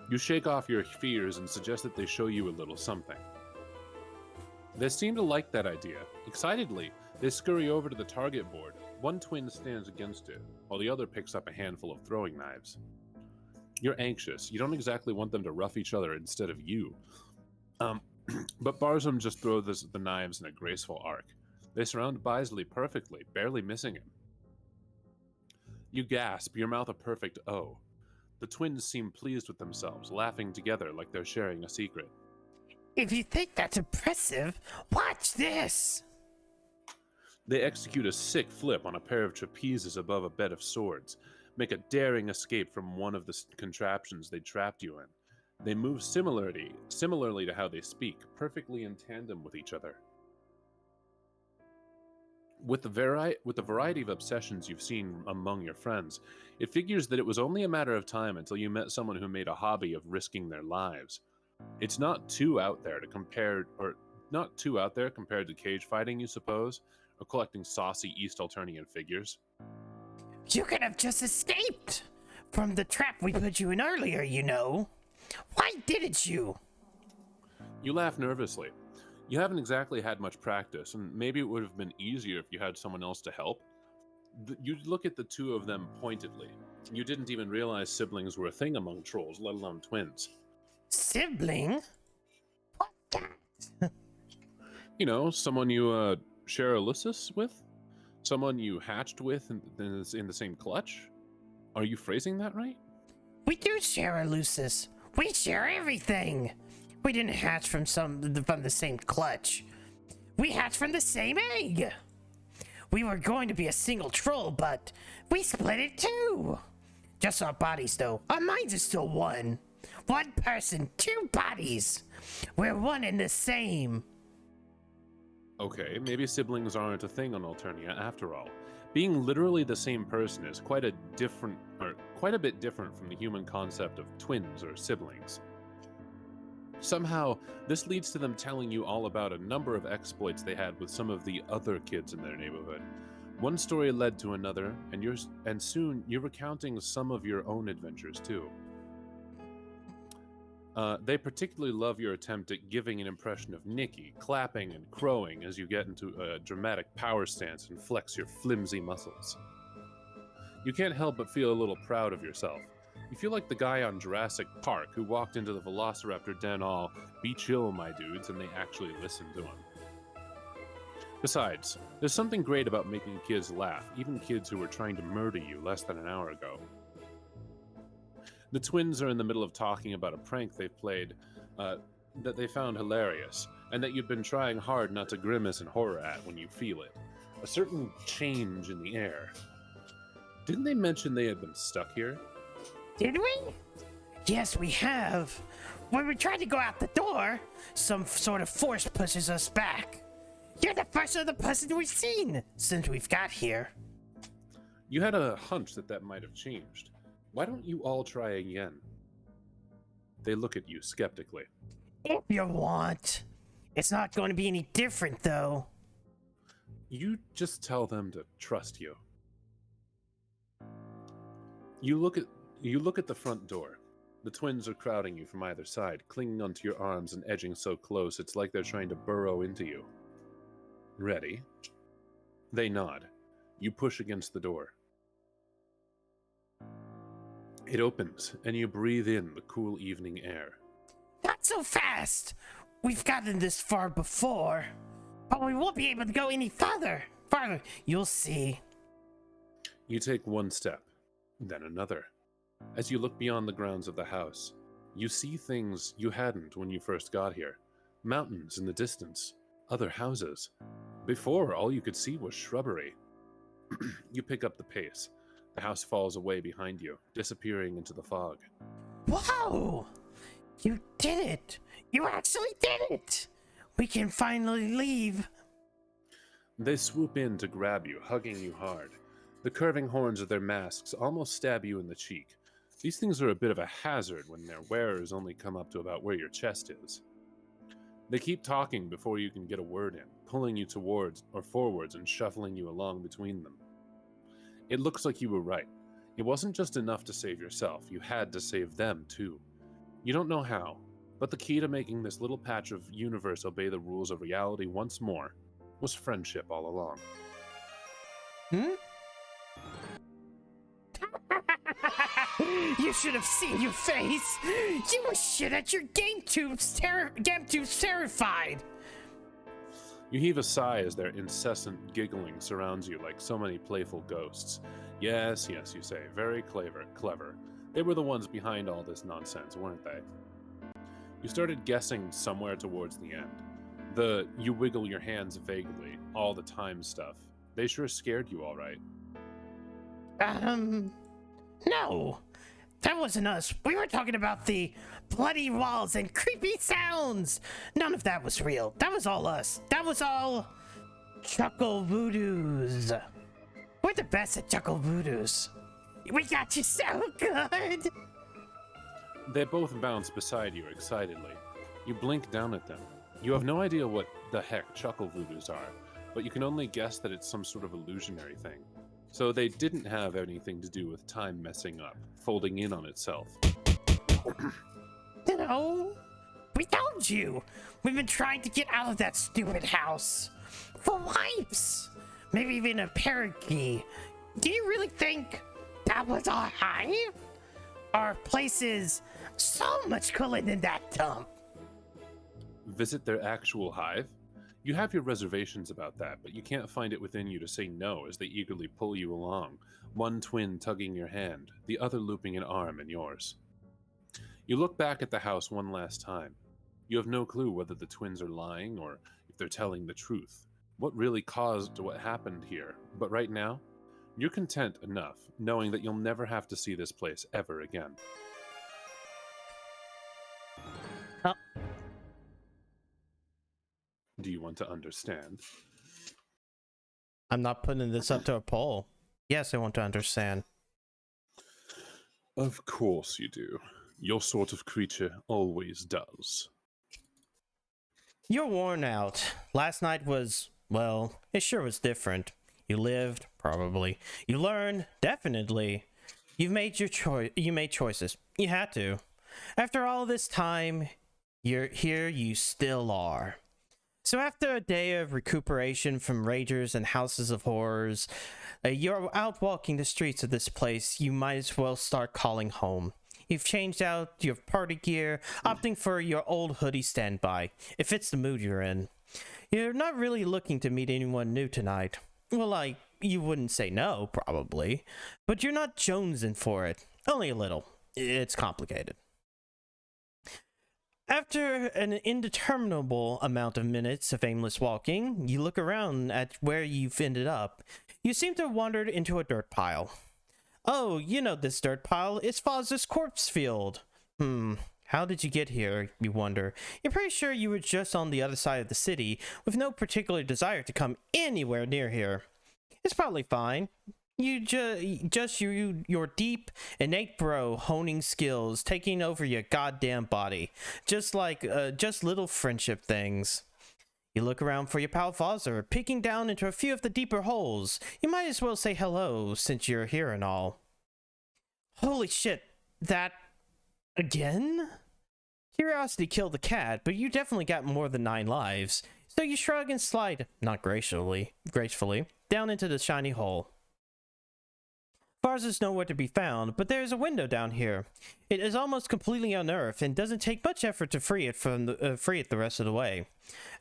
You shake off your fears and suggest that they show you a little something. They seem to like that idea. Excitedly, they scurry over to the target board. One twin stands against it, while the other picks up a handful of throwing knives. You're anxious. You don't exactly want them to rough each other instead of you. But Barzum just throws the knives in a graceful arc. They surround Bisley perfectly, barely missing him. You gasp, your mouth a perfect O. The twins seem pleased with themselves, laughing together like they're sharing a secret. If you think that's impressive, watch this. They execute a sick flip on a pair of trapezes above a bed of swords, make a daring escape from one of the contraptions they trapped you in. They move similarly to how they speak, perfectly in tandem with each other. With the variety of obsessions you've seen among your friends, it figures that it was only a matter of time until you met someone who made a hobby of risking their lives. It's not too out there compared to cage fighting, you suppose, or collecting saucy East Alternian figures. You could have just escaped from the trap we put you in earlier, you know. Why didn't you? You laugh nervously. You haven't exactly had much practice, and maybe it would have been easier if you had someone else to help. You look at the two of them pointedly. You didn't even realize siblings were a thing among trolls, let alone twins. Sibling? What's that? You know, someone you share a Ulysses with? Someone you hatched with in the same clutch? Are you phrasing that right? We do share a Lucis. We share everything. We didn't hatch from the same clutch. We hatched from the same egg. We were going to be a single troll, but we split it too. Just our bodies, though. Our minds are still one. One person, two bodies. We're one and the same. Okay, maybe siblings aren't a thing on Alternia after all. Being literally the same person is quite a bit different from the human concept of twins or siblings. Somehow, this leads to them telling you all about a number of exploits they had with some of the other kids in their neighborhood. One story led to another, and soon you're recounting some of your own adventures too. They particularly love your attempt at giving an impression of Nikki, clapping and crowing as you get into a dramatic power stance and flex your flimsy muscles. You can't help but feel a little proud of yourself. You feel like the guy on Jurassic Park who walked into the Velociraptor den all, "Be chill, my dudes," and they actually listened to him. Besides, there's something great about making kids laugh, even kids who were trying to murder you less than an hour ago. The twins are in the middle of talking about a prank they've played that they found hilarious, and that you've been trying hard not to grimace in horror at when you feel it. A certain change in the air. Didn't they mention they had been stuck here? Did we? Yes, we have. When we tried to go out the door, some sort of force pushes us back. You're the first other person we've seen since we've got here. You had a hunch that might have changed. Why don't you all try again? They look at you skeptically. If you want. It's not going to be any different, though. You just tell them to trust you. You look at the front door. The twins are crowding you from either side, clinging onto your arms and edging so close it's like they're trying to burrow into you. Ready? They nod. You push against the door. It opens, and you breathe in the cool evening air. Not so fast! We've gotten this far before, but we won't be able to go any farther. You'll see. You take one step, then another. As you look beyond the grounds of the house, you see things you hadn't when you first got here. Mountains in the distance, other houses. Before, all you could see was shrubbery. You pick up the pace. The house falls away behind you, disappearing into the fog. Whoa! You did it! You actually did it! We can finally leave. They swoop in to grab you, hugging you hard. The curving horns of their masks almost stab you in the cheek. These things are a bit of a hazard when their wearers only come up to about where your chest is. They keep talking before you can get a word in, pulling you towards or forwards and shuffling you along between them. It looks like you were right. It wasn't just enough to save yourself, you had to save them too. You don't know how, but the key to making this little patch of universe obey the rules of reality once more was friendship all along. You should have seen your face! You were shit at your game tubes terrified! You heave a sigh as their incessant giggling surrounds you like so many playful ghosts. Yes, you say, very clever. They were the ones behind all this nonsense, weren't they? You started guessing somewhere towards the end. You wiggle your hands vaguely, all the time stuff. They sure scared you all right. No. That wasn't us. We were talking about the bloody walls and creepy sounds. None of that was real. That was all us. That was all chuckle voodoos. We're the best at chuckle voodoos. We got you so good. They both bounce beside you excitedly. You blink down at them. You have no idea what the heck chuckle voodoos are, but you can only guess that it's some sort of illusionary thing. So they didn't have anything to do with time messing up, folding in on itself. No, we told you. We've been trying to get out of that stupid house for wipes. Maybe even a parakeet. Do you really think that was our hive? Our place is so much cooler than that dump. Visit their actual hive? You have your reservations about that, but you can't find it within you to say no as they eagerly pull you along, one twin tugging your hand, the other looping an arm in yours. You look back at the house one last time. You have no clue whether the twins are lying or if they're telling the truth, what really caused what happened here, but right now, you're content enough knowing that you'll never have to see this place ever again. Do you want to understand? I'm not putting this up to a poll. Yes, I want to understand. Of course you do. Your sort of creature always does. You're worn out. Last night was, well, it sure was different. You lived, probably. You learned, definitely. You've made your choice. You made choices. You had to. After all this time, you're here. You still are. So after a day of recuperation from ragers and houses of horrors, you're out walking the streets of this place you might as well start calling home. You've changed out your party gear, opting for your old hoodie standby. It fits the mood you're in. You're not really looking to meet anyone new tonight. Well, you wouldn't say no, probably. But you're not jonesing for it. Only a little. It's complicated. After an indeterminable amount of minutes of aimless walking, you look around at where you've ended up. You seem to have wandered into a dirt pile. Oh, you know this dirt pile. It's Foz's corpse field. How did you get here, you wonder? You're pretty sure you were just on the other side of the city, with no particular desire to come anywhere near here. It's probably fine. You your deep, innate bro honing skills taking over your goddamn body. Just little friendship things. You look around for your pal Fozzer, peeking down into a few of the deeper holes. You might as well say hello, since you're here and all. Holy shit, that... again? Curiosity killed the cat, but you definitely got more than 9 lives. So you shrug and slide, not gracefully, down into the shiny hole. Fars is nowhere to be found, but there is a window down here. It is almost completely unearthed and doesn't take much effort to free it the rest of the way.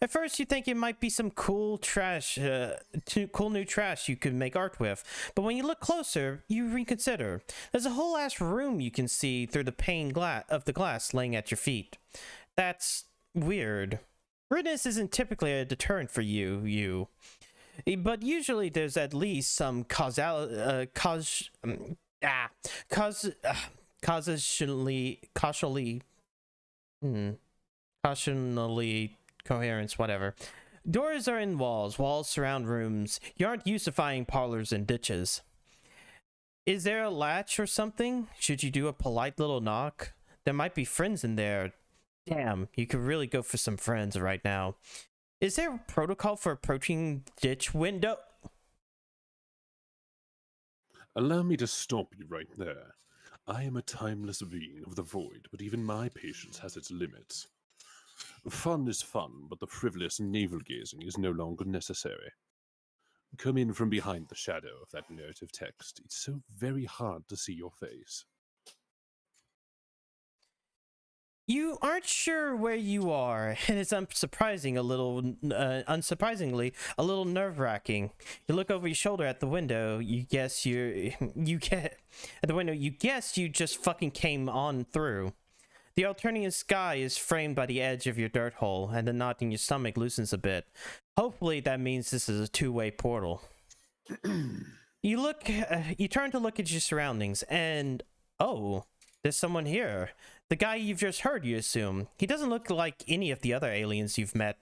At first, you think it might be some cool new trash you could make art with, but when you look closer, you reconsider. There's a whole ass room you can see through the pane of the glass laying at your feet. That's weird. Rudeness isn't typically a deterrent for you. But usually there's at least some causally coherence, whatever. Doors are in walls surround rooms. You aren't used to finding parlors and ditches. Is there a latch or something? Should you do a polite little knock? There might be friends in there. Damn, you could really go for some friends right now. Is there a protocol for approaching ditch window? Allow me to stop you right there. I am a timeless being of the void, but even my patience has its limits. Fun is fun, but the frivolous navel-gazing is no longer necessary. Come in from behind the shadow of that narrative text. It's so very hard to see your face. You aren't sure where you are, and it's unsurprisingly a little nerve-wracking. You look over your shoulder at the window. You guess you just fucking came on through. The alternating sky is framed by the edge of your dirt hole, and the knot in your stomach loosens a bit. Hopefully that means this is a two-way portal. You turn to look at your surroundings, and oh, there's someone here. The guy you've just heard, you assume. He doesn't look like any of the other aliens you've met.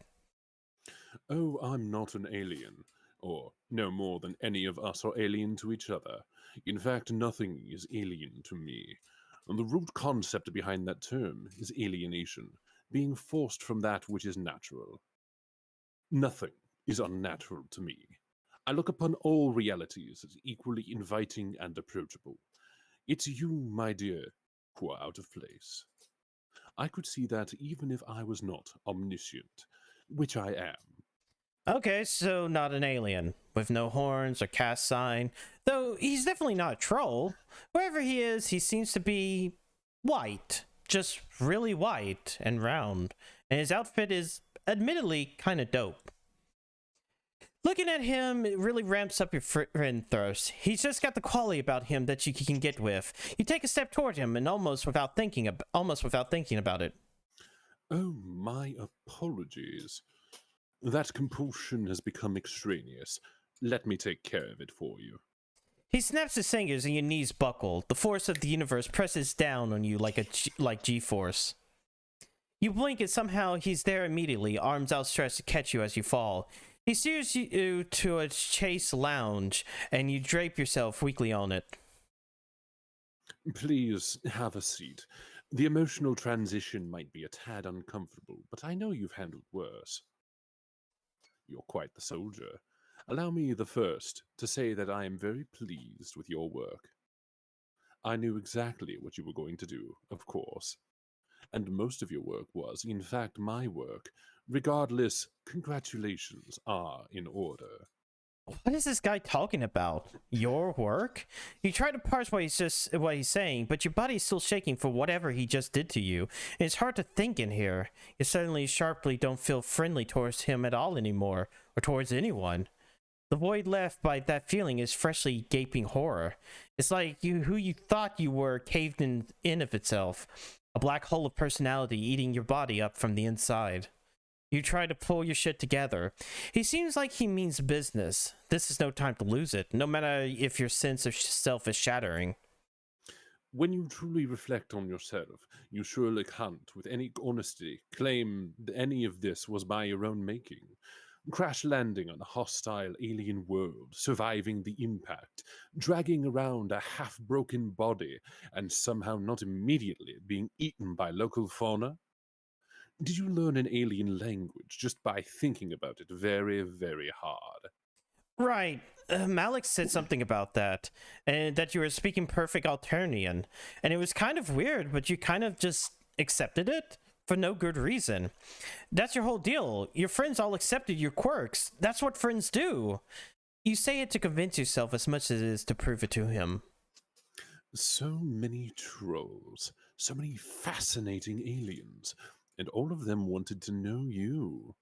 Oh, I'm not an alien, or no more than any of us are alien to each other. In fact, nothing is alien to me. And the root concept behind that term is alienation, being forced from that which is natural. Nothing is unnatural to me. I look upon all realities as equally inviting and approachable. It's you, my dear, who are out of place. I could see that even if I was not omniscient, which I am. Okay, so not an alien, with no horns or caste sign, though he's definitely not a troll. Wherever he is, he seems to be white, just really white and round, and his outfit is admittedly kind of dope. Looking at him, it really ramps up your friend thirst. He's just got the quality about him that you can get with. You take a step toward him, and almost without thinking about it. Oh, my apologies. That compulsion has become extraneous. Let me take care of it for you. He snaps his fingers and your knees buckle. The force of the universe presses down on you like G-force. You blink and somehow he's there immediately, arms outstretched to catch you as you fall. He steers you to a chaise lounge, and you drape yourself weakly on it. Please have a seat. The emotional transition might be a tad uncomfortable, but I know you've handled worse. You're quite the soldier. Allow me the first to say that I am very pleased with your work. I knew exactly what you were going to do, of course. And most of your work was, in fact, my work. Regardless, congratulations are in order. What is this guy talking about? Your work? You try to parse what he's saying, but your body is still shaking for whatever he just did to you. And it's hard to think in here. You suddenly sharply don't feel friendly towards him at all anymore, or towards anyone. The void left by that feeling is freshly gaping horror. It's like who you thought you were caved in of itself. A black hole of personality eating your body up from the inside. You try to pull your shit together. He seems like he means business. This is no time to lose it, no matter if your sense of self is shattering. When you truly reflect on yourself, you surely can't, with any honesty, claim that any of this was by your own making. Crash landing on a hostile alien world, surviving the impact, dragging around a half-broken body, and somehow not immediately being eaten by local fauna? Did you learn an alien language just by thinking about it very, very hard? Right. Malik said something about that, and that you were speaking perfect Alternian, and it was kind of weird, but you kind of just accepted it for no good reason. That's your whole deal. Your friends all accepted your quirks. That's what friends do. You say it to convince yourself as much as it is to prove it to him. So many trolls, so many fascinating aliens, and all of them wanted to know you.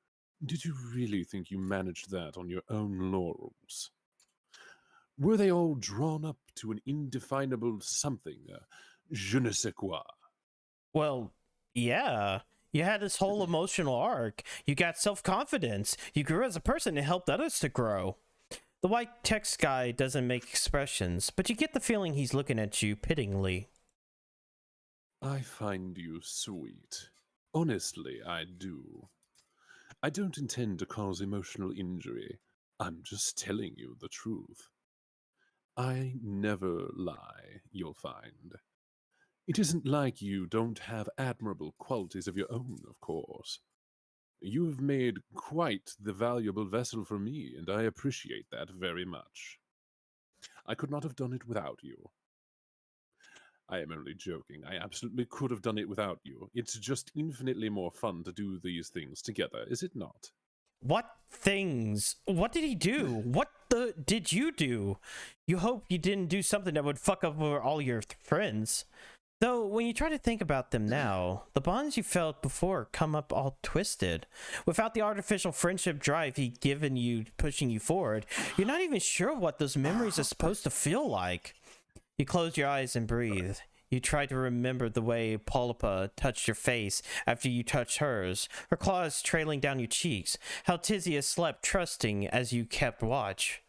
Did you really think you managed that on your own laurels? Were they all drawn up to an indefinable something, je ne sais quoi? Well, yeah. You had this whole emotional arc. You got self-confidence. You grew as a person and helped others to grow. The white text guy doesn't make expressions, but you get the feeling he's looking at you pityingly. I find you sweet. Honestly, I do. I don't intend to cause emotional injury. I'm just telling you the truth. I never lie, you'll find. It isn't like you don't have admirable qualities of your own, of course. You've made quite the valuable vessel for me, and I appreciate that very much. I could not have done it without you. I am only joking. I absolutely could have done it without you. It's just infinitely more fun to do these things together, is it not? What things? What did he do? What the did you do? You hope you didn't do something that would fuck up over all your friends. Though, when you try to think about them now, the bonds you felt before come up all twisted. Without the artificial friendship drive he'd given you, pushing you forward, you're not even sure what those memories are supposed to feel like. You close your eyes and breathe. You try to remember the way Polypa touched your face after you touched hers, her claws trailing down your cheeks, how Tizia slept trusting as you kept watch,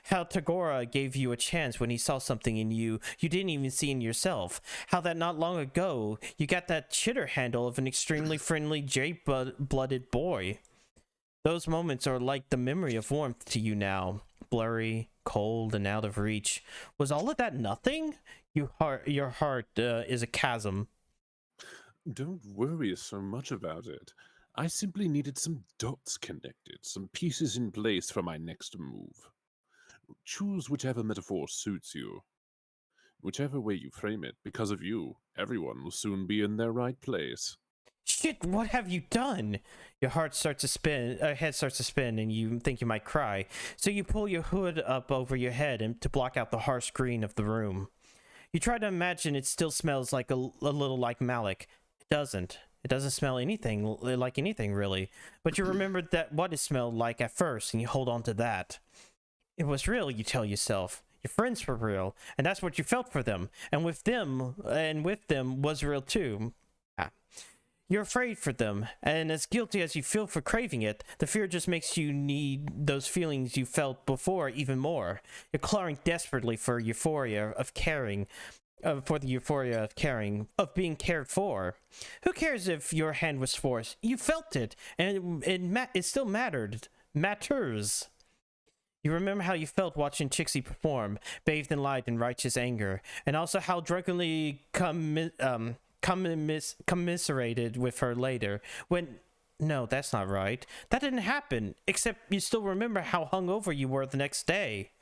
how Tagora gave you a chance when he saw something in you didn't even see in yourself, how that not long ago you got that chitter handle of an extremely friendly jade-blooded boy. Those moments are like the memory of warmth to you now, blurry, cold, and out of reach. Was all of that nothing? Your heart is a chasm. Don't worry so much about it. I simply needed some dots connected, some pieces in place for my next move. Choose whichever metaphor suits you. Whichever way you frame it, because of you, everyone will soon be in their right place. Shit, what have you done? Your head starts to spin, and you think you might cry. So you pull your hood up over your head to block out the harsh green of the room. You try to imagine it still smells like a little like Malik. It doesn't. It doesn't smell anything like anything, really. But you remember that what it smelled like at first, and you hold on to that. It was real, you tell yourself. Your friends were real, and that's what you felt for them. And with them was real too. You're afraid for them, and as guilty as you feel for craving it, the fear just makes you need those feelings you felt before even more. You're clawing desperately for euphoria of caring, of being cared for. Who cares if your hand was forced? You felt it, and it still matters. You remember how you felt watching Chixie perform, bathed in light and righteous anger, and also how drunkenly commiserated with her later when no, that's not right, that didn't happen, except you still remember how hungover you were the next day.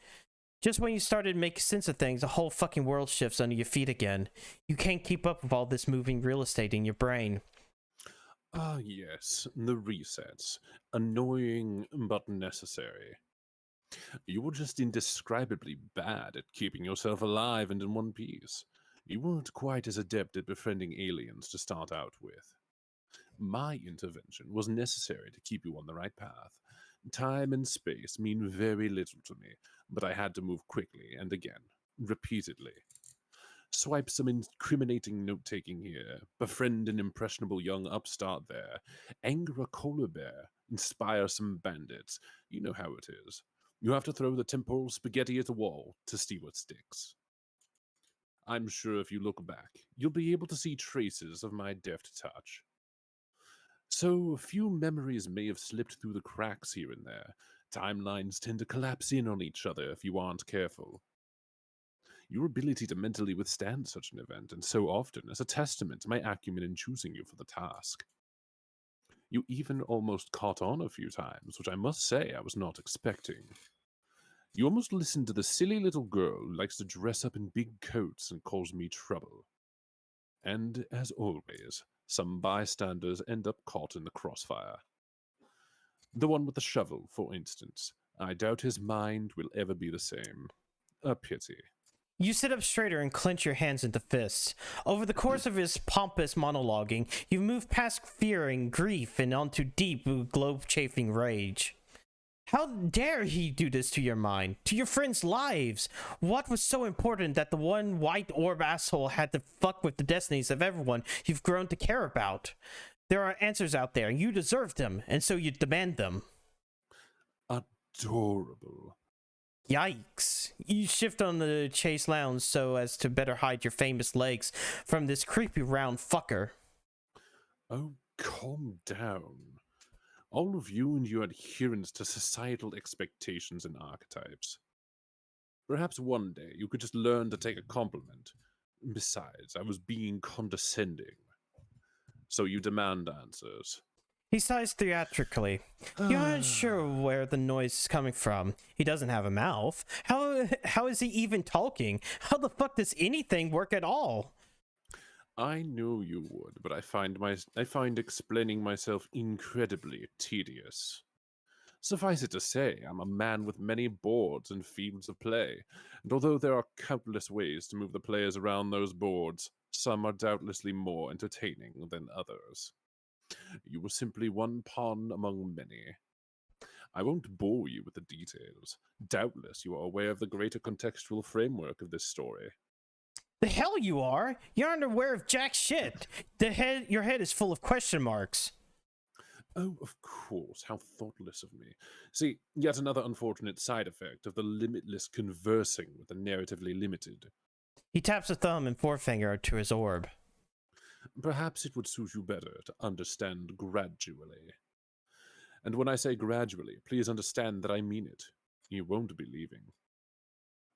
Just when you started making sense of things, the whole fucking world shifts under your feet again. You can't keep up with all this moving real estate in your brain. Ah, yes, the resets. Annoying but necessary. You were just indescribably bad at keeping yourself alive and in one piece. You weren't quite as adept at befriending aliens to start out with. My intervention was necessary to keep you on the right path. Time and space mean very little to me, but I had to move quickly and again, repeatedly. Swipe some incriminating note-taking here, befriend an impressionable young upstart there, anger a polar bear, inspire some bandits. You know how it is. You have to throw the temporal spaghetti at the wall to see what sticks. I'm sure if you look back, you'll be able to see traces of my deft touch. So, a few memories may have slipped through the cracks here and there. Timelines tend to collapse in on each other if you aren't careful. Your ability to mentally withstand such an event, and so often, is a testament to my acumen in choosing you for the task. You even almost caught on a few times, which I must say I was not expecting. You almost listened to the silly little girl who likes to dress up in big coats and cause me trouble. And, as always, some bystanders end up caught in the crossfire. The one with the shovel, for instance. I doubt his mind will ever be the same. A pity. You sit up straighter and clench your hands into fists. Over the course of his pompous monologuing, you've moved past fear and grief and onto deep, globe-chafing rage. How dare he do this to your mind, to your friends' lives? What was so important that the one white orb asshole had to fuck with the destinies of everyone you've grown to care about? There are answers out there, and you deserve them, and so you demand them. Adorable. Yikes. You shift on the chase lounge so as to better hide your famous legs from this creepy round fucker. Oh, calm down. All of you and your adherence to societal expectations and archetypes. Perhaps one day you could just learn to take a compliment. Besides, I was being condescending. So you demand answers. He sighs theatrically. You're unsure where the noise is coming from. He doesn't have a mouth. How is he even talking? How the fuck does anything work at all? I knew you would, but I find explaining myself incredibly tedious. Suffice it to say, I'm a man with many boards and fields of play, and although there are countless ways to move the players around those boards, some are doubtlessly more entertaining than others. You were simply one pawn among many. I won't bore you with the details. Doubtless you are aware of the greater contextual framework of this story. The hell you are! You aren't aware of jack shit. Your head is full of question marks. Oh, of course. How thoughtless of me. See, yet another unfortunate side effect of the limitless conversing with the narratively limited. He taps a thumb and forefinger to his orb. Perhaps it would suit you better to understand gradually. And when I say gradually, please understand that I mean it. You won't be leaving.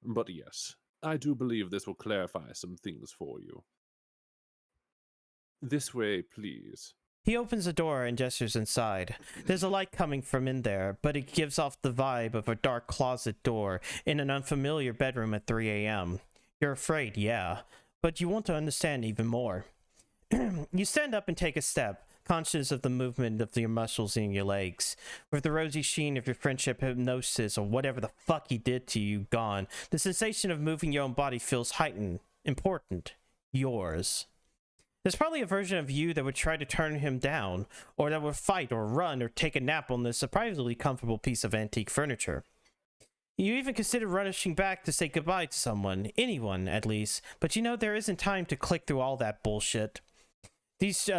But yes, I do believe this will clarify some things for you. This way, please. He opens the door and gestures inside. There's a light coming from in there, but it gives off the vibe of a dark closet door in an unfamiliar bedroom at 3 a.m. You're afraid, yeah, but you want to understand even more. You stand up and take a step, conscious of the movement of your muscles in your legs. With the rosy sheen of your friendship hypnosis or whatever the fuck he did to you gone, the sensation of moving your own body feels heightened, important, yours. There's probably a version of you that would try to turn him down, or that would fight or run or take a nap on this surprisingly comfortable piece of antique furniture. You even consider rushing back to say goodbye to someone, anyone at least, but you know there isn't time to click through all that bullshit. These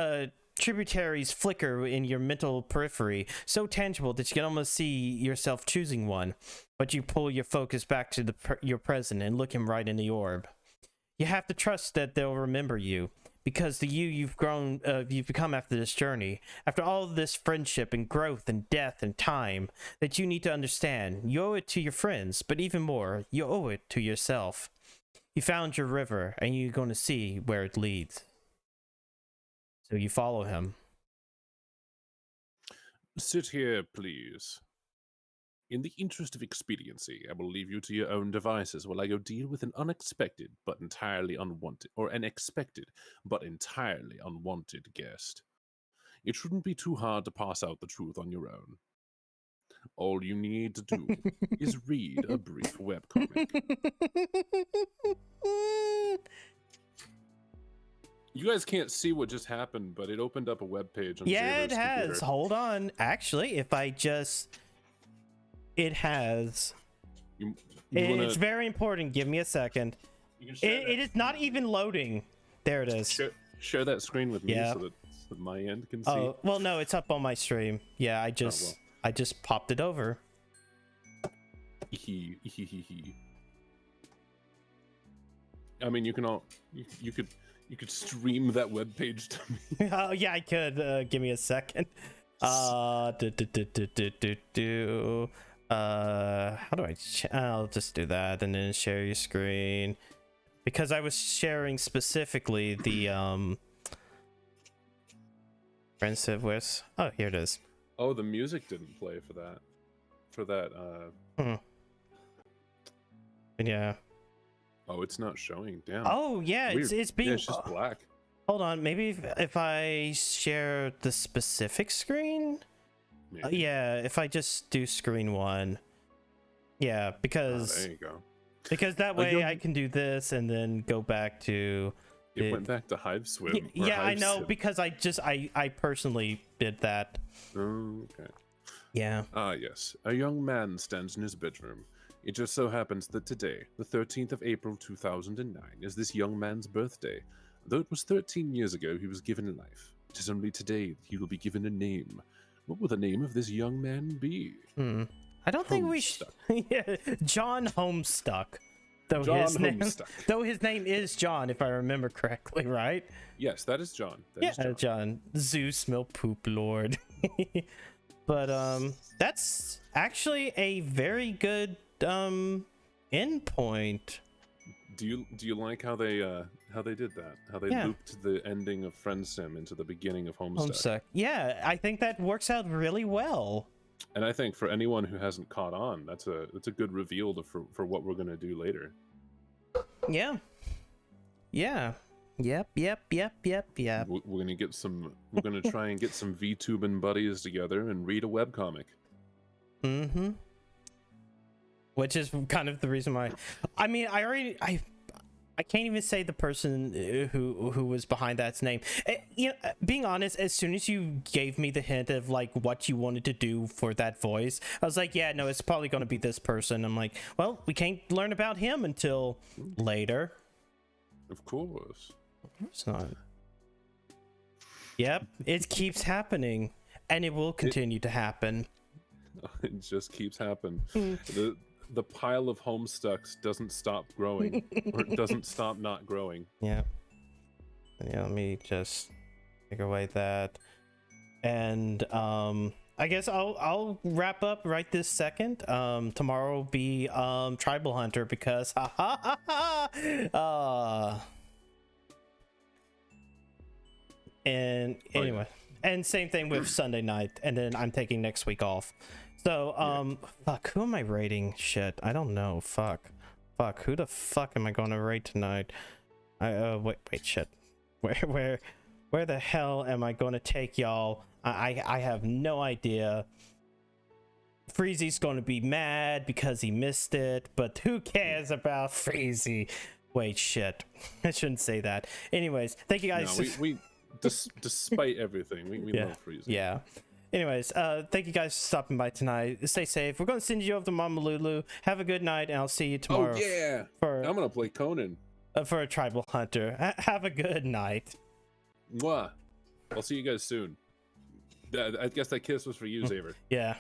tributaries flicker in your mental periphery, so tangible that you can almost see yourself choosing one, but you pull your focus back to your present and look him right in the orb. You have to trust that they'll remember you, because the you've become after this journey, after all of this friendship and growth and death and time, that you need to understand. You owe it to your friends, but even more, you owe it to yourself. You found your river, and you're going to see where it leads. So you follow him. Sit here, please. In the interest of expediency, I will leave you to your own devices while I go deal with an unexpected but entirely unwanted, or an expected but entirely unwanted guest. It shouldn't be too hard to pass out the truth on your own. All you need to do is read a brief webcomic. You guys can't see what just happened, but it opened up a web page on Yeah, Xaver's it has. computer. Hold on. Actually, if I just... It has. It's very important. Give me a second. It is not even loading. There it is. Share that screen with me Yeah. so that my end can see. Oh, well, no, it's up on my stream. Yeah, I just popped it over. I mean, you could stream that web page to me. Oh, yeah, I could. Give me a second. How do I? I'll just do that and then share your screen, because I was sharing specifically the Friendsim with. Oh, here it is. Oh, the music didn't play for that. Yeah. Oh, it's not showing. Damn. Oh, yeah, Weird. it's being. Yeah, it's just black. Hold on, maybe if I share the specific screen. Yeah, if I just do screen one. Yeah, because there you go. Because that way I can do this and then go back to. It went back to Hiveswap. Yeah, I know, because I personally did that. Oh, okay. Yeah. Ah, yes. A young man stands in his bedroom. It just so happens that today, the 13th of April 2009, is this young man's birthday. Though it was 13 years ago he was given life, it is only today that he will be given a name. What will the name of this young man be? I don't think we should. Yeah, John Homestuck. Though his name is John, if I remember correctly, right? Yes, that is John. That is John. John. Zeus Milk Poop Lord. But that's actually a very good endpoint. Do you like how they did that? How they looped the ending of Friendsim into the beginning of Homestuck? Yeah, I think that works out really well. And I think for anyone who hasn't caught on, that's a good reveal for what we're gonna do later. Yeah. Yeah. Yep. We're gonna get some. We're gonna try and get some VTubing buddies together and read a webcomic. Mm-hmm. Which is kind of the reason why. I mean, I can't even say the person who was behind that's name. You know, being honest, as soon as you gave me the hint of like what you wanted to do for that voice, I was like, yeah, no, it's probably going to be this person. I'm like, well, we can't learn about him until later. Of course. It's not. Yep, it keeps happening, and it will continue to happen. It just keeps happening. The pile of Homestucks doesn't stop growing, or it doesn't stop not growing. Yep. Yeah, let me just take away that, and I guess I'll wrap up right this second. Tomorrow will be Tribal Hunter because and anyway, and same thing with Sunday night, and then I'm taking next week off. So fuck, who am I raiding? Shit, I don't know. Fuck, who the fuck am I going to raid tonight? Wait, shit. Where the hell am I going to take y'all? I have no idea. Freezy's going to be mad because he missed it, but who cares about Freezy? Wait, shit. I shouldn't say that. Anyways, thank you guys. No, we despite everything, we love Freezy. Yeah. Anyways, thank you guys for stopping by tonight. Stay safe. We're going to send you over to Mama Lulu. Have a good night, and I'll see you tomorrow. Oh, yeah. I'm going to play Conan. For a Tribal Hunter. Have a good night. Mwah. I'll see you guys soon. I guess that kiss was for you, Xavier. Yeah.